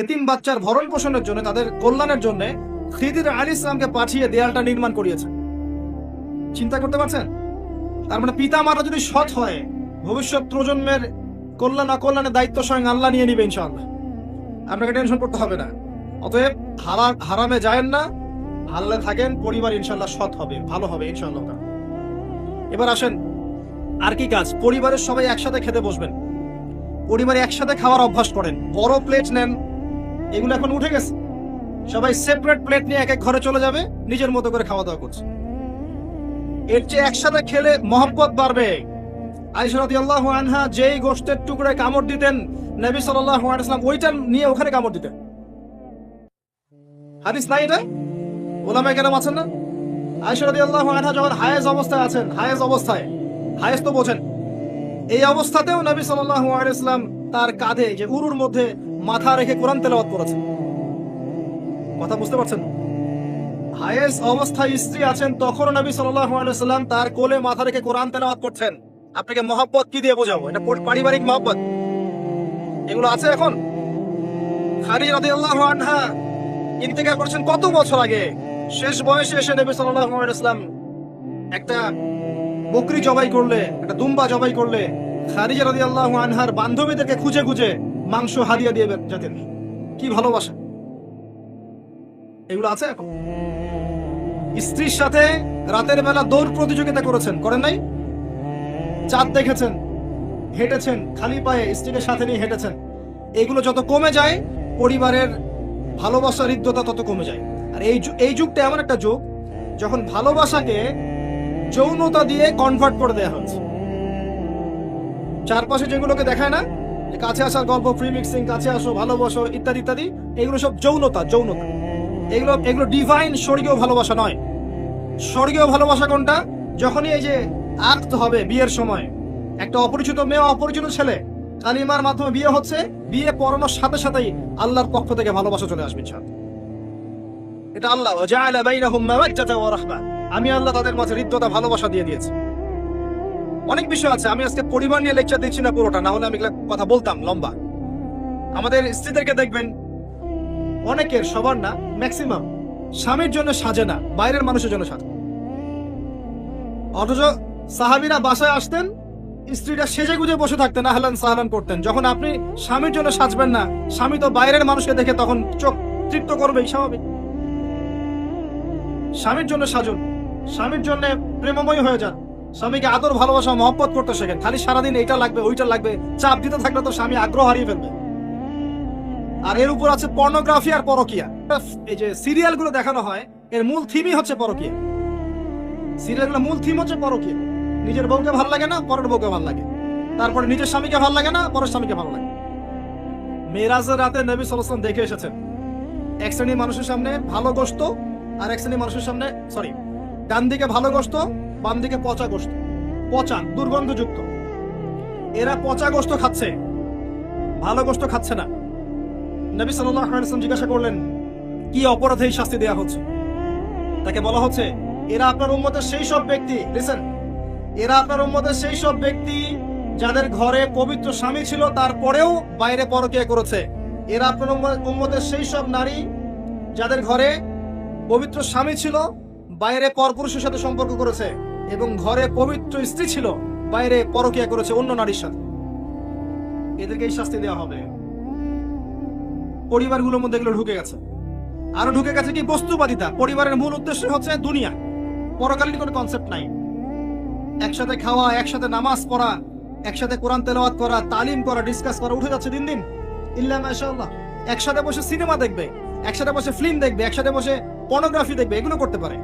Speaker 1: এতিম বাচ্চার ভরণ পোষণের জন্য, তাদের কল্যাণের জন্য খিদির আলাইহিস সালামকে পাঠিয়ে দেয়ালটা নির্মাণ করিয়েছেন। চিন্তা করতে পারছেন? তার মানে পিতা মাতা যদি সৎ হয়, ভবিষ্যৎ প্রজন্মের কল্যাণ অকল্যাণের দায়িত্ব স্বয়ং আল্লাহ নিয়ে নিবে ইনশাআল্লাহ। আপনাকে টেনশন করতে হবে না। অতএব হারামে যায়েন না, হালালে থাকেন, পরিবার ইনশাআল্লাহ সৎ হবে, ভালো হবে ইনশাআল্লাহ। এবার আসেন আর কি কাজ? পরিবারের সবাই একসাথে খেতে বসবেন, পরিবারে একসাথে খাওয়ার অভ্যাস করেন। বড় প্লেট নেন, এগুলো এখন উঠে গেছে। সবাই সেপারেট প্লেট নিয়ে এক এক ঘরে চলে যাবে, নিজের মতো করে খাওয়া দাওয়া করছে। এর চেয়ে একসাথে খেলে মহব্বত বাড়বে। আয়েশা রাদিয়াল্লাহু আনহা যেই গোশতের টুকরায় কামড় দিতেন, নবী সাল্লাল্লাহু আলাইহি ওয়াসাল্লাম ওইটা নিয়ে ওখানে কামড় দিতেন। হাদিস নাই এটা? ওলামায়ে কেরাম আছেন না? আয়েশা রাদিয়াল্লাহু আনহা যখন হায়েজ অবস্থায় আছেন, হায়েজ তো বোঝেন, এই অবস্থাতেও নবী সাল্লাল্লাহু আলাইহি ওয়াসাল্লাম তার কাঁধে যে উরুর মধ্যে মাথা রেখে কোরআন তেলাওয়াত করেছেন। কথা বুঝতে পারছেন? হায়েজ অবস্থায় স্ত্রী আছেন, তখন নবী সাল্লাল্লাহু আলাইহি ওয়াসাল্লাম তার কোলে মাথা রেখে কোরআন তেলাওয়াত করছেন। আপনাকে মহব্বত কি দিয়ে বোঝাবো? এটা পারিবারিক মহব্বত। এগুলো আছে এখন? খাদিজা রাদিয়াল্লাহু আনহা ইন্তেকাল করেছেন কত বছর আগে। শেষ বয়সে এসে নবী সাল্লাল্লাহু আলাইহি ওয়াসাল্লাম একটা বকরি জবাই করলে, একটা দুম্বা জবাই করলে, খাদিজা রাদিয়াল্লাহু আনহার বান্ধবীদেরকে খুঁজে খুঁজে মাংস হাদিয়া দিয়ে যেতেন। কি ভালোবাসা! এগুলো আছে এখন? স্ত্রীর সাথে রাতের বেলা দৌড় প্রতিযোগিতা করেছেন, করেন নাই? চাঁদ দেখেছেন, হেঁটেছেন খালি পায়ে, স্ত্রীকে সাথে নিয়ে হেঁটেছেন। এগুলো যত কমে যায়, পরিবারের ভালোবাসার হৃদ্যতা তত কমে যায়। আর এই যুগটা এমন একটা যুগ যখন ভালোবাসাকে যৌনতা দিয়ে কনভার্ট করে দেওয়া হচ্ছে। চারপাশে যেগুলোকে দেখায় না, যে কাছে আসার গল্প, ফ্রি মিক্সিং, কাছে আসো, ভালোবাসো, ইত্যাদি ইত্যাদি, এগুলো সব যৌনতা। এগুলো ডিভাইন স্বর্গীয় ভালোবাসা নয়। স্বর্গীয় ভালোবাসা কোনটা? যখনই এই যে আক্ত হবে বিয়ের সময়, একটা অপরিচিত মেয়ে, অপরিচিত ছেলে, কালিমার মাধ্যমে বিয়ে হচ্ছে, বিয়ে পড়ানোর সাথে সাথেই আল্লাহর পক্ষ থেকে ভালোবাসা চলে আসবে ইনশাআল্লাহ। এটা আল্লাহ জাআলা বাইনাহুম মাওয়াজ্জাতা ওয়া রাহমা, আমি আল্লাহ তাদের মাঝে হৃদ্যতা, ভালোবাসা দিয়ে দিয়েছি। অনেক বিষয় আছে, আমি আজকে পরিবার নিয়ে লেকচার দিচ্ছি না পুরোটা, না হলে আমি কথা বলতাম লম্বা। আমাদের স্ত্রীদেরকে দেখবেন, অনেকের, সবার না, ম্যাক্সিমাম স্বামীর জন্য সাজে না, বাইরের মানুষের জন্য সাজে। অথচ সাহাবীরা বাসায় আসতেন, স্ত্রীরা সেজে গুজে বসে থাকতেন, আহলান সাহলান করতেন। যখন আপনি স্বামীর জন্য সাজবেন না, স্বামী তো বাইরের মানুষকে দেখে তখন চোখ তৃপ্ত করবেই, স্বাভাবিক। স্বামীর জন্য সাজুন, স্বামীর জন্য প্রেমময় হয়ে যান, স্বামীকে আদর, ভালোবাসা, মহব্বত করতে শেখেন। খালি সারাদিন এইটা লাগবে ওইটা লাগবে চাপ দিতে থাকলে তো স্বামী আগ্রহ হারিয়ে ফেলবে। আর এর উপর আছে পর্নোগ্রাফি আর পরকিয়া। এই যে সিরিয়ালগুলো দেখানো হয়, এর মূল থিমই হচ্ছে পরকিয়া। সিরিয়ালগুলোর মূল থিম হচ্ছে পরকিয়া। নিজের বউকে ভালো লাগে না, পরের বউকে ভালো লাগে, তারপরে নিজের স্বামীকে ভালো লাগে না, পরের স্বামীকে ভালো লাগে। মেরাজের রাতে নবী সাল্লাল্লাহু আলাইহি ওয়াসাল্লাম দেখে এসেছেন, এক শ্রেণীর মানুষের সামনে ভালো গোশত, আর এক শ্রেণীর মানুষের সামনে, ডান দিকে ভালো গোশত, বাম দিকে পচা গোশত, পচা দুর্গন্ধযুক্ত। এরা পচা গোশত খাচ্ছে, ভালো গোশত খাচ্ছে না। নবী সাল্লাল্লাহু আলাইহি ওয়াসাল্লাম জিজ্ঞাসা করলেন, কি অপরাধে এই শাস্তি দেয়া হচ্ছে? তাকে বলা হচ্ছে, এরা আপনার উম্মতের সেই সব ব্যক্তি, লিসেন, এরা আপনার উম্মতের সেই সব ব্যক্তি যাদের ঘরে পবিত্র স্বামী ছিল, তারপরেও বাইরে পরকিয়া করেছে। এরা আপনার উম্মতের সেই সব নারী যাদের ঘরে পবিত্র স্বামী ছিল, বাইরে পরপুরুষের সাথে সম্পর্ক করেছে, এবং ঘরে পবিত্র স্ত্রী ছিল, বাইরে পরকিয়া করেছে অন্য নারীর সাথে। এদেরকে এই শাস্তি দেওয়া হবে। পরিবারগুলোর মধ্যে এগুলো ঢুকে গেছে। আরো ঢুকে গেছে কি? বস্তুবাদিতা। পরিবারের মূল উদ্দেশ্য হচ্ছে দুনিয়া, পরকালীন কোনো কনসেপ্ট নাই। একসাথে খাওয়া, একসাথে নামাজ পড়া, একসাথে কোরআন তেলাওয়াত করা, তালিম করা, ডিসকাস করা উঠে যাচ্ছে দিন দিন, ইল্লা মাশাআল্লাহ। একসাথে বসে সিনেমা দেখবে, একসাথে বসে ফিল্ম দেখবে, একসাথে বসে পর্নোগ্রাফি দেখবে, এগুলো করতে পারে,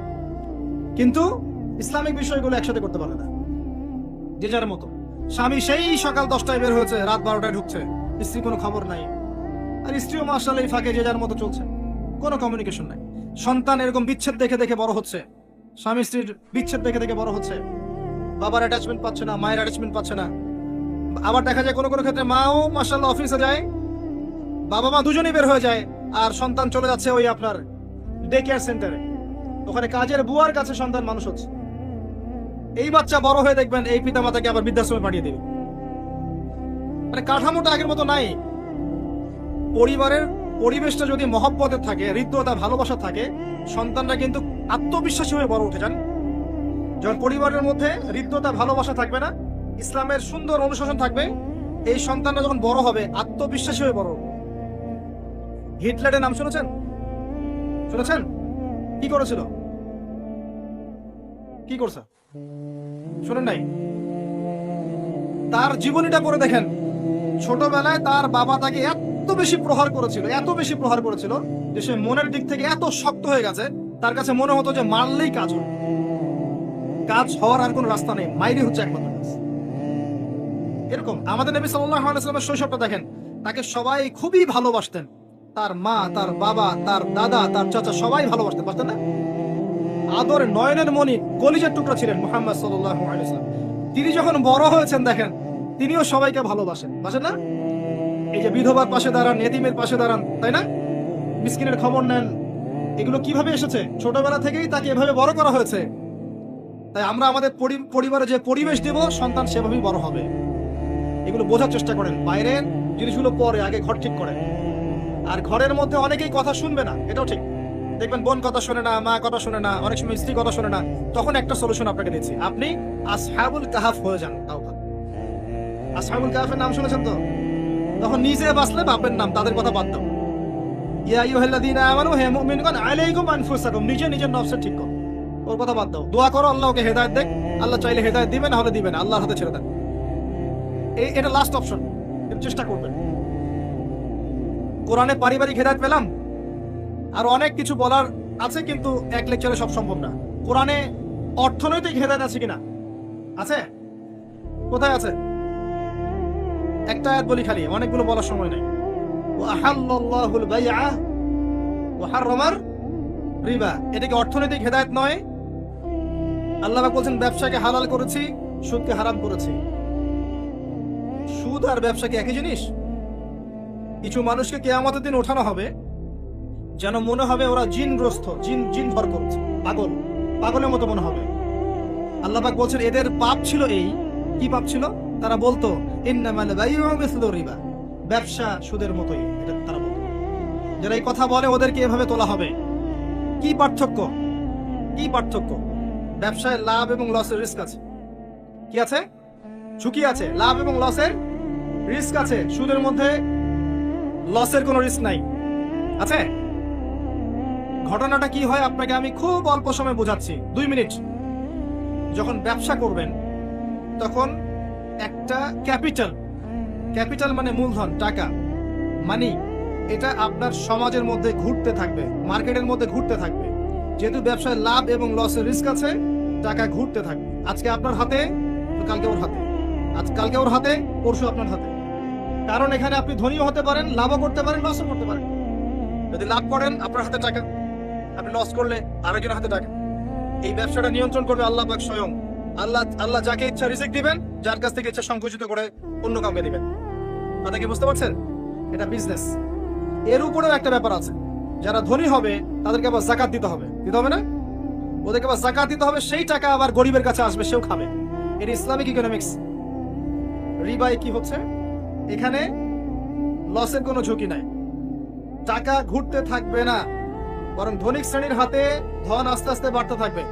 Speaker 1: কিন্তু ইসলামিক বিষয়গুলো একসাথে করতে পারে না। যে যার মতো। স্বামী সেই সকাল 10টায় বের হয়েছে, রাত 12টায় ঢুকছে, স্ত্রী কোনো খবর নাই। আর স্ত্রীও মাশাআল্লাহ এই ফাঁকে যে যার মতো চলছে, কোনো কমিউনিকেশন নাই। সন্তান এরকম বিচ্ছেদ দেখে দেখে বড় হচ্ছে, স্বামী স্ত্রীর বিচ্ছেদ দেখে দেখে বড় হচ্ছে, বাবার অ্যাটাচমেন্ট পাচ্ছে না, মায়ের অ্যাটাচমেন্ট পাচ্ছে না। আবার দেখা যায় কোনো কোনো ক্ষেত্রে মাও মাশাআল্লাহ অফিসে যায়, বাবা মা দুজনেই বের হয়ে যায়, আর সন্তান চলে যাচ্ছে ওই আপনার ডে কেয়ার সেন্টারে, ওখানে কাজের বুয়ার কাছে সন্তান মানুষ হচ্ছে। এই বাচ্চা বড় হয়ে দেখবেন এই পিতা মাতাকে আবার বৃদ্ধাশ্রমে পাঠিয়ে দেবে। মানে কাঠামোটা আগের মতো নাই। পরিবারের পরিবেশটা যদি মহব্বতের থাকে, হৃদ্যতা, ভালোবাসা থাকে, সন্তানরা কিন্তু আত্মবিশ্বাসী হয়ে বড় উঠে যান। যখন পরিবারের মধ্যে হৃদ্যতা, ভালোবাসা থাকবে না, ইসলামের সুন্দর অনুশাসন থাকবে, এই সন্তানরা যখন বড় হবে আত্মবিশ্বাসী হয়ে বড় হবে। হিটলারের নাম শুনেছেন? শুনেছেন? কি করেছিল? কি করছে? শুনেন নাই? তার জীবনীটা পড়ে দেখেন। ছোটবেলায় তার বাবা তাকে এত বেশি প্রহার করেছিল, এত বেশি প্রহার করেছিল যে সে মনের দিক থেকে এত শক্ত হয়ে গেছে, তার কাছে মনে হতো যে মারলেই কাজ হয়, কাজ হওয়ার আর কোনো রাস্তা নেই, মাইরি হচ্ছে একমাত্র কাজ। এরকম আমাদের নবী সাল্লাল্লাহু আলাইহি ওয়াসাল্লামের শৈশবটা দেখেন, তাকে সবাই খুবই ভালোবাসতেন। তার মা, তার বাবা, তার দাদা, তার চাচা সবাই ভালোবাসতেন, পারতেন না? আদর, নয়নের মণি, কলিজার টুকরা ছিলেন মুহাম্মদ সাল্লাল্লাহু আলাইহি ওয়াসাল্লাম। তিনি যখন বড় হয়েছেন দেখেন, তিনিও সবাইকে ভালোবাসেন, বাসেন না? এই যে বিধবার পাশে দাঁড়ান, এতিমের পাশে দাঁড়ান, তাই না? মিসকিনের খবর নেন। এগুলো কিভাবে এসেছে? ছোটবেলা থেকেই তাকে এভাবে বড় করা হয়েছে। তাই আমরা আমাদের পরিবারে যে পরিবেশ দেব, সন্তান সেভাবেই বড় হবে। এগুলো বোঝার চেষ্টা করেন। বাইরের জিনিসগুলো পরে, আগে ঘর ঠিক করেন। আর ঘরের মধ্যে অনেকেই কথা শুনবে না, এটাও ঠিক। দেখবেন বোন কথা শুনে না, মা কথা শুনে না, অনেক সময় স্ত্রী কথা শুনে না। তখন একটা সলিউশন আপনাকে দিচ্ছি, আপনি আসহাবুল কাহাফ হয়ে যান। তাও আসহাবুল কাহাফের নাম শুনেছেন তো? তখন নিজে বাঁচলে বাপের নাম, তাদের কথা বাদ দাও। ইয়া আইয়ুহাল্লাযীনা আমানু হে মুমিনগণ আলাইকুম আনফুসাকুম, নিজে নিজের নফস ঠিক করো, ওর কথা বাদ দাও। দোয়া করো আল্লাহ ওকে হেদায়েত দেখ, আল্লাহ চাইলে হেদায়েত দিবেন, না হলে দিবেন না, আল্লাহর হাতে ছেড়ে দেন। এটা লাস্ট অপশন, চেষ্টা করবেন। কোরআনে পারিবারিক হেদায়েত পেলাম, আর অনেক কিছু বলার আছে, কিন্তু এক লেকচারে সব সম্ভব না। কোরআনে অর্থনৈতিক হেদায়েত আছে কিনা? আছে? কোথায় আছে? একটা আয়াত বলি খালি, অনেকগুলো বলার সময় নেই। ওয়াহাল্লাল্লাহুল বাইআ ওয়া হারামার রিবা, এটা কি অর্থনৈতিক হেদায়েত নয়? আল্লাহ পাক বলেন ব্যবসাকে হালাল করেছি, সুদকে হারাম করেছি। সুদ আর ব্যবসা কি একই জিনিস? কিছু মানুষকে কিয়ামতের দিন ওঠানো হবে, যেন মনে হবে ওরা জিনগ্রস্ত, জিন ভর করছে, পাগল, পাগলের মতো মনে হবে। আল্লাহ পাক বলছেন এদের পাপ ছিল এই, কি পাপ ছিল? তারা বলতো ইন্নামাল বাইউ মিসলু রিবা, ব্যবসা সুদের মতোই, এটা তারা বলতো। যারা এই কথা বলে ওদেরকে এভাবে তোলা হবে। কি পার্থক্য? কি পার্থক্য? ব্যবসায় লাভ এবং লসের রিস্ক আছে। কি আছে? ঝুঁকি আছে, লাভ এবং লসের রিস্ক আছে। সুদের মধ্যে লসের কোনো রিস্ক নাই, আছে? ঘটনাটা কি হয় আপনাকে আমি খুব অল্প সময় বোঝাচ্ছি, 2 মিনিট। যখন ব্যবসা করবেন তখন একটা ক্যাপিটাল মানে মূলধন, টাকা, মানি, এটা আপনার সমাজের মধ্যে ঘুরতে থাকবে, মার্কেটের মধ্যে ঘুরতে থাকবে। যেহেতু ব্যবসায় লাভ এবং লসের রিস্ক আছে, টাকা ঘুরতে থাকবে। আজকে আপনার হাতে, কালকে ওর হাতে, আজ কালকে ওর হাতে, পরশু আপনার হাতে। কারণ এখানে আপনি ধনীও হতে পারেন, লাভও করতে পারেন, লসও করতে পারেন। যদি লাভ করেন আপনার হাতে টাকা, আপনি লস করলে আরেকজনের হাতে টাকা। এই ব্যবসাটা নিয়ন্ত্রণ করবে আল্লাহ পাক স্বয়ং। আল্লাহ যাকে ইচ্ছা রিজিক দিবেন, যার কাছ থেকে ইচ্ছা সংকুচিত করে অন্য কাউকে দিবেন। কথা কি বুঝতে পারছেন? এটা বিজনেস। এর উপরেও একটা ব্যাপার আছে, যারা ধনী হবে তাদেরকে আবার যাকাত দিতে হবে, না? ওদেরকে আবার যাকাত দিতে হবে, সেই টাকা আবার গরিবের কাছে আসবে, সেও খাবে। এটা ইসলামিক ইকোনমিক্স। রিবায় কি হচ্ছে? এখানে লসের কোনো ঝুঁকি নাই, টাকা ঘুরতে থাকবে না, বরং ধনিক শ্রেণীর হাতে ধন আস্তে আস্তে বাড়তে থাকবে,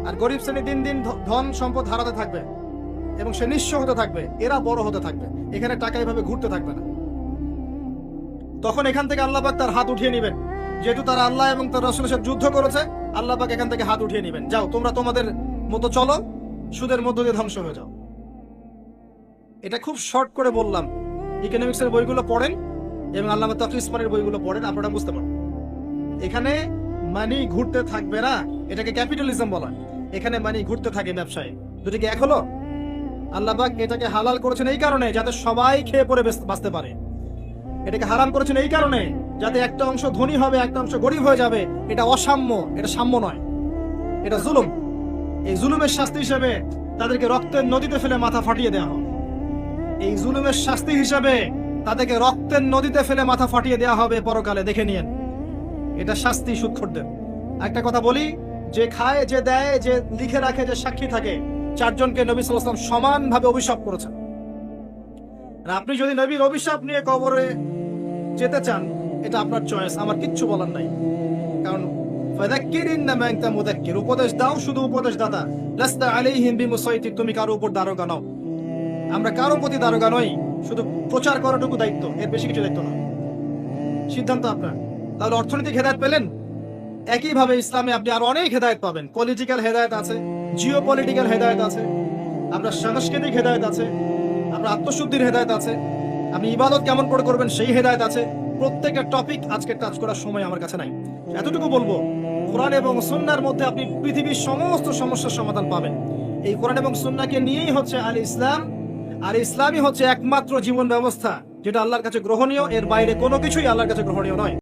Speaker 1: আর গরিব শ্রেণী দিন দিন ধন সম্পদ হারাতে থাকবে, এবং সে নিঃস্ব হতে থাকবে, এরা বড় হতে থাকবে। এখানে টাকা এভাবে ঘুরতে থাকবে না। তখন এখান থেকে আল্লাহ পাক তার হাত উঠিয়ে নেবেন। যেহেতু তারা আল্লাহ এবং তার রাসূলের সাথে যুদ্ধ করেছে, আল্লাহ পাক এখান থেকে হাত উঠিয়ে নেবেন। যাও তোমরা তোমাদের মতো চলো, সুদের মধ্য দিয়ে ধ্বংস হয়ে যাও। এটা খুব শর্ট করে বললাম। ইকোনমিক্সের বইগুলো পড়েন এবং আল্লামা তাকি উসমানের বইগুলো পড়েন, আপনারা বুঝতে পারবেন। এখানে মানি ঘুরতে থাকবে না, এটাকে ক্যাপিটালিজম বলা। এখানে মানি ঘুরতে থাকে ব্যবসায়। দুটি কি এক হলো? আল্লাহ পাক এটাকে হালাল করেছেন এই কারণে যাতে সবাই খেয়ে পরে বাঁচতে পারে। এটাকে হারাম করেছেন এই কারণে যাতে একটা অংশ ধনী হবে, একটা অংশ গরিব হয়ে যাবে। এটা অসাম্য, এটা সাম্য নয়, এটা জুলুম। এই জুলুমের শাস্তি হিসেবে তাদেরকে রক্তের নদীতে ফেলে মাথা ফাটিয়ে দেওয়া হবে। এই জুলুমের শাস্তি হিসেবে তাদেরকে রক্তের নদীতে ফেলে মাথা ফাটিয়ে দেওয়া হবে পরকালে, দেখে নিয়েন। এটা শাস্তি সুদখোরদের। একটা কথা বলি, যে খায়, যে দেয়, যে লিখে রাখে, যে সাক্ষী থাকে, চারজনকে নবী সাল্লাল্লাহু আলাইহি ওয়াসাল্লাম সমানভাবে অভিশাপ করেছেন। আর আপনি যদি নবীর অভিশাপ নিয়ে কবরে যেতে চান, এটা আপনার চয়েস, আমার কিচ্ছু বলার নাই। কারণ ফাযাক্কির ইন্নামা আনতা মুযাক্কির, উপদেশ দাও, শুধু উপদেশ দাতা। লাস্তা আলাইহিম বিমুসাইতির, তুমি কারো উপর দারোগা নও। আমরা কারো প্রতি দারোগা নই, শুধু প্রচার করাটুকু দায়িত্ব, এর বেশি কিছু দায়িত্ব না। সিদ্ধান্ত আপনার। তাহলে অর্থনৈতিক হেদায়েত পেলেন, একইভাবে ইসলামে আপনি আরো অনেক হেদায়েত পাবেন। পলিটিক্যাল হেদায়েত আছে, জিও পলিটিক্যাল হেদায়েত আছে, আপনার সাংস্কৃতিক হেদায়েত আছে, আপনার আত্মশুদ্ধির হেদায়েত আছে, আপনি ইবাদত কেমন করে করবেন সেই হেদায়েত আছে। প্রত্যেকটা টপিক আজকে টাচ করার সময় আমার কাছে নাই। এতটুকু বলবো, কোরআন এবং সুন্নাহর মধ্যে আপনি পৃথিবীর সমস্ত সমস্যার সমাধান পাবেন। এই কোরআন এবং সুন্নাহকে নিয়েই হচ্ছে আল ইসলাম। আর ইসলামই হচ্ছে একমাত্র জীবন ব্যবস্থা যেটা আল্লাহর কাছে গ্রহণীয়। এর বাইরে কোনো কিছুই আল্লাহর কাছে গ্রহণীয় নয়।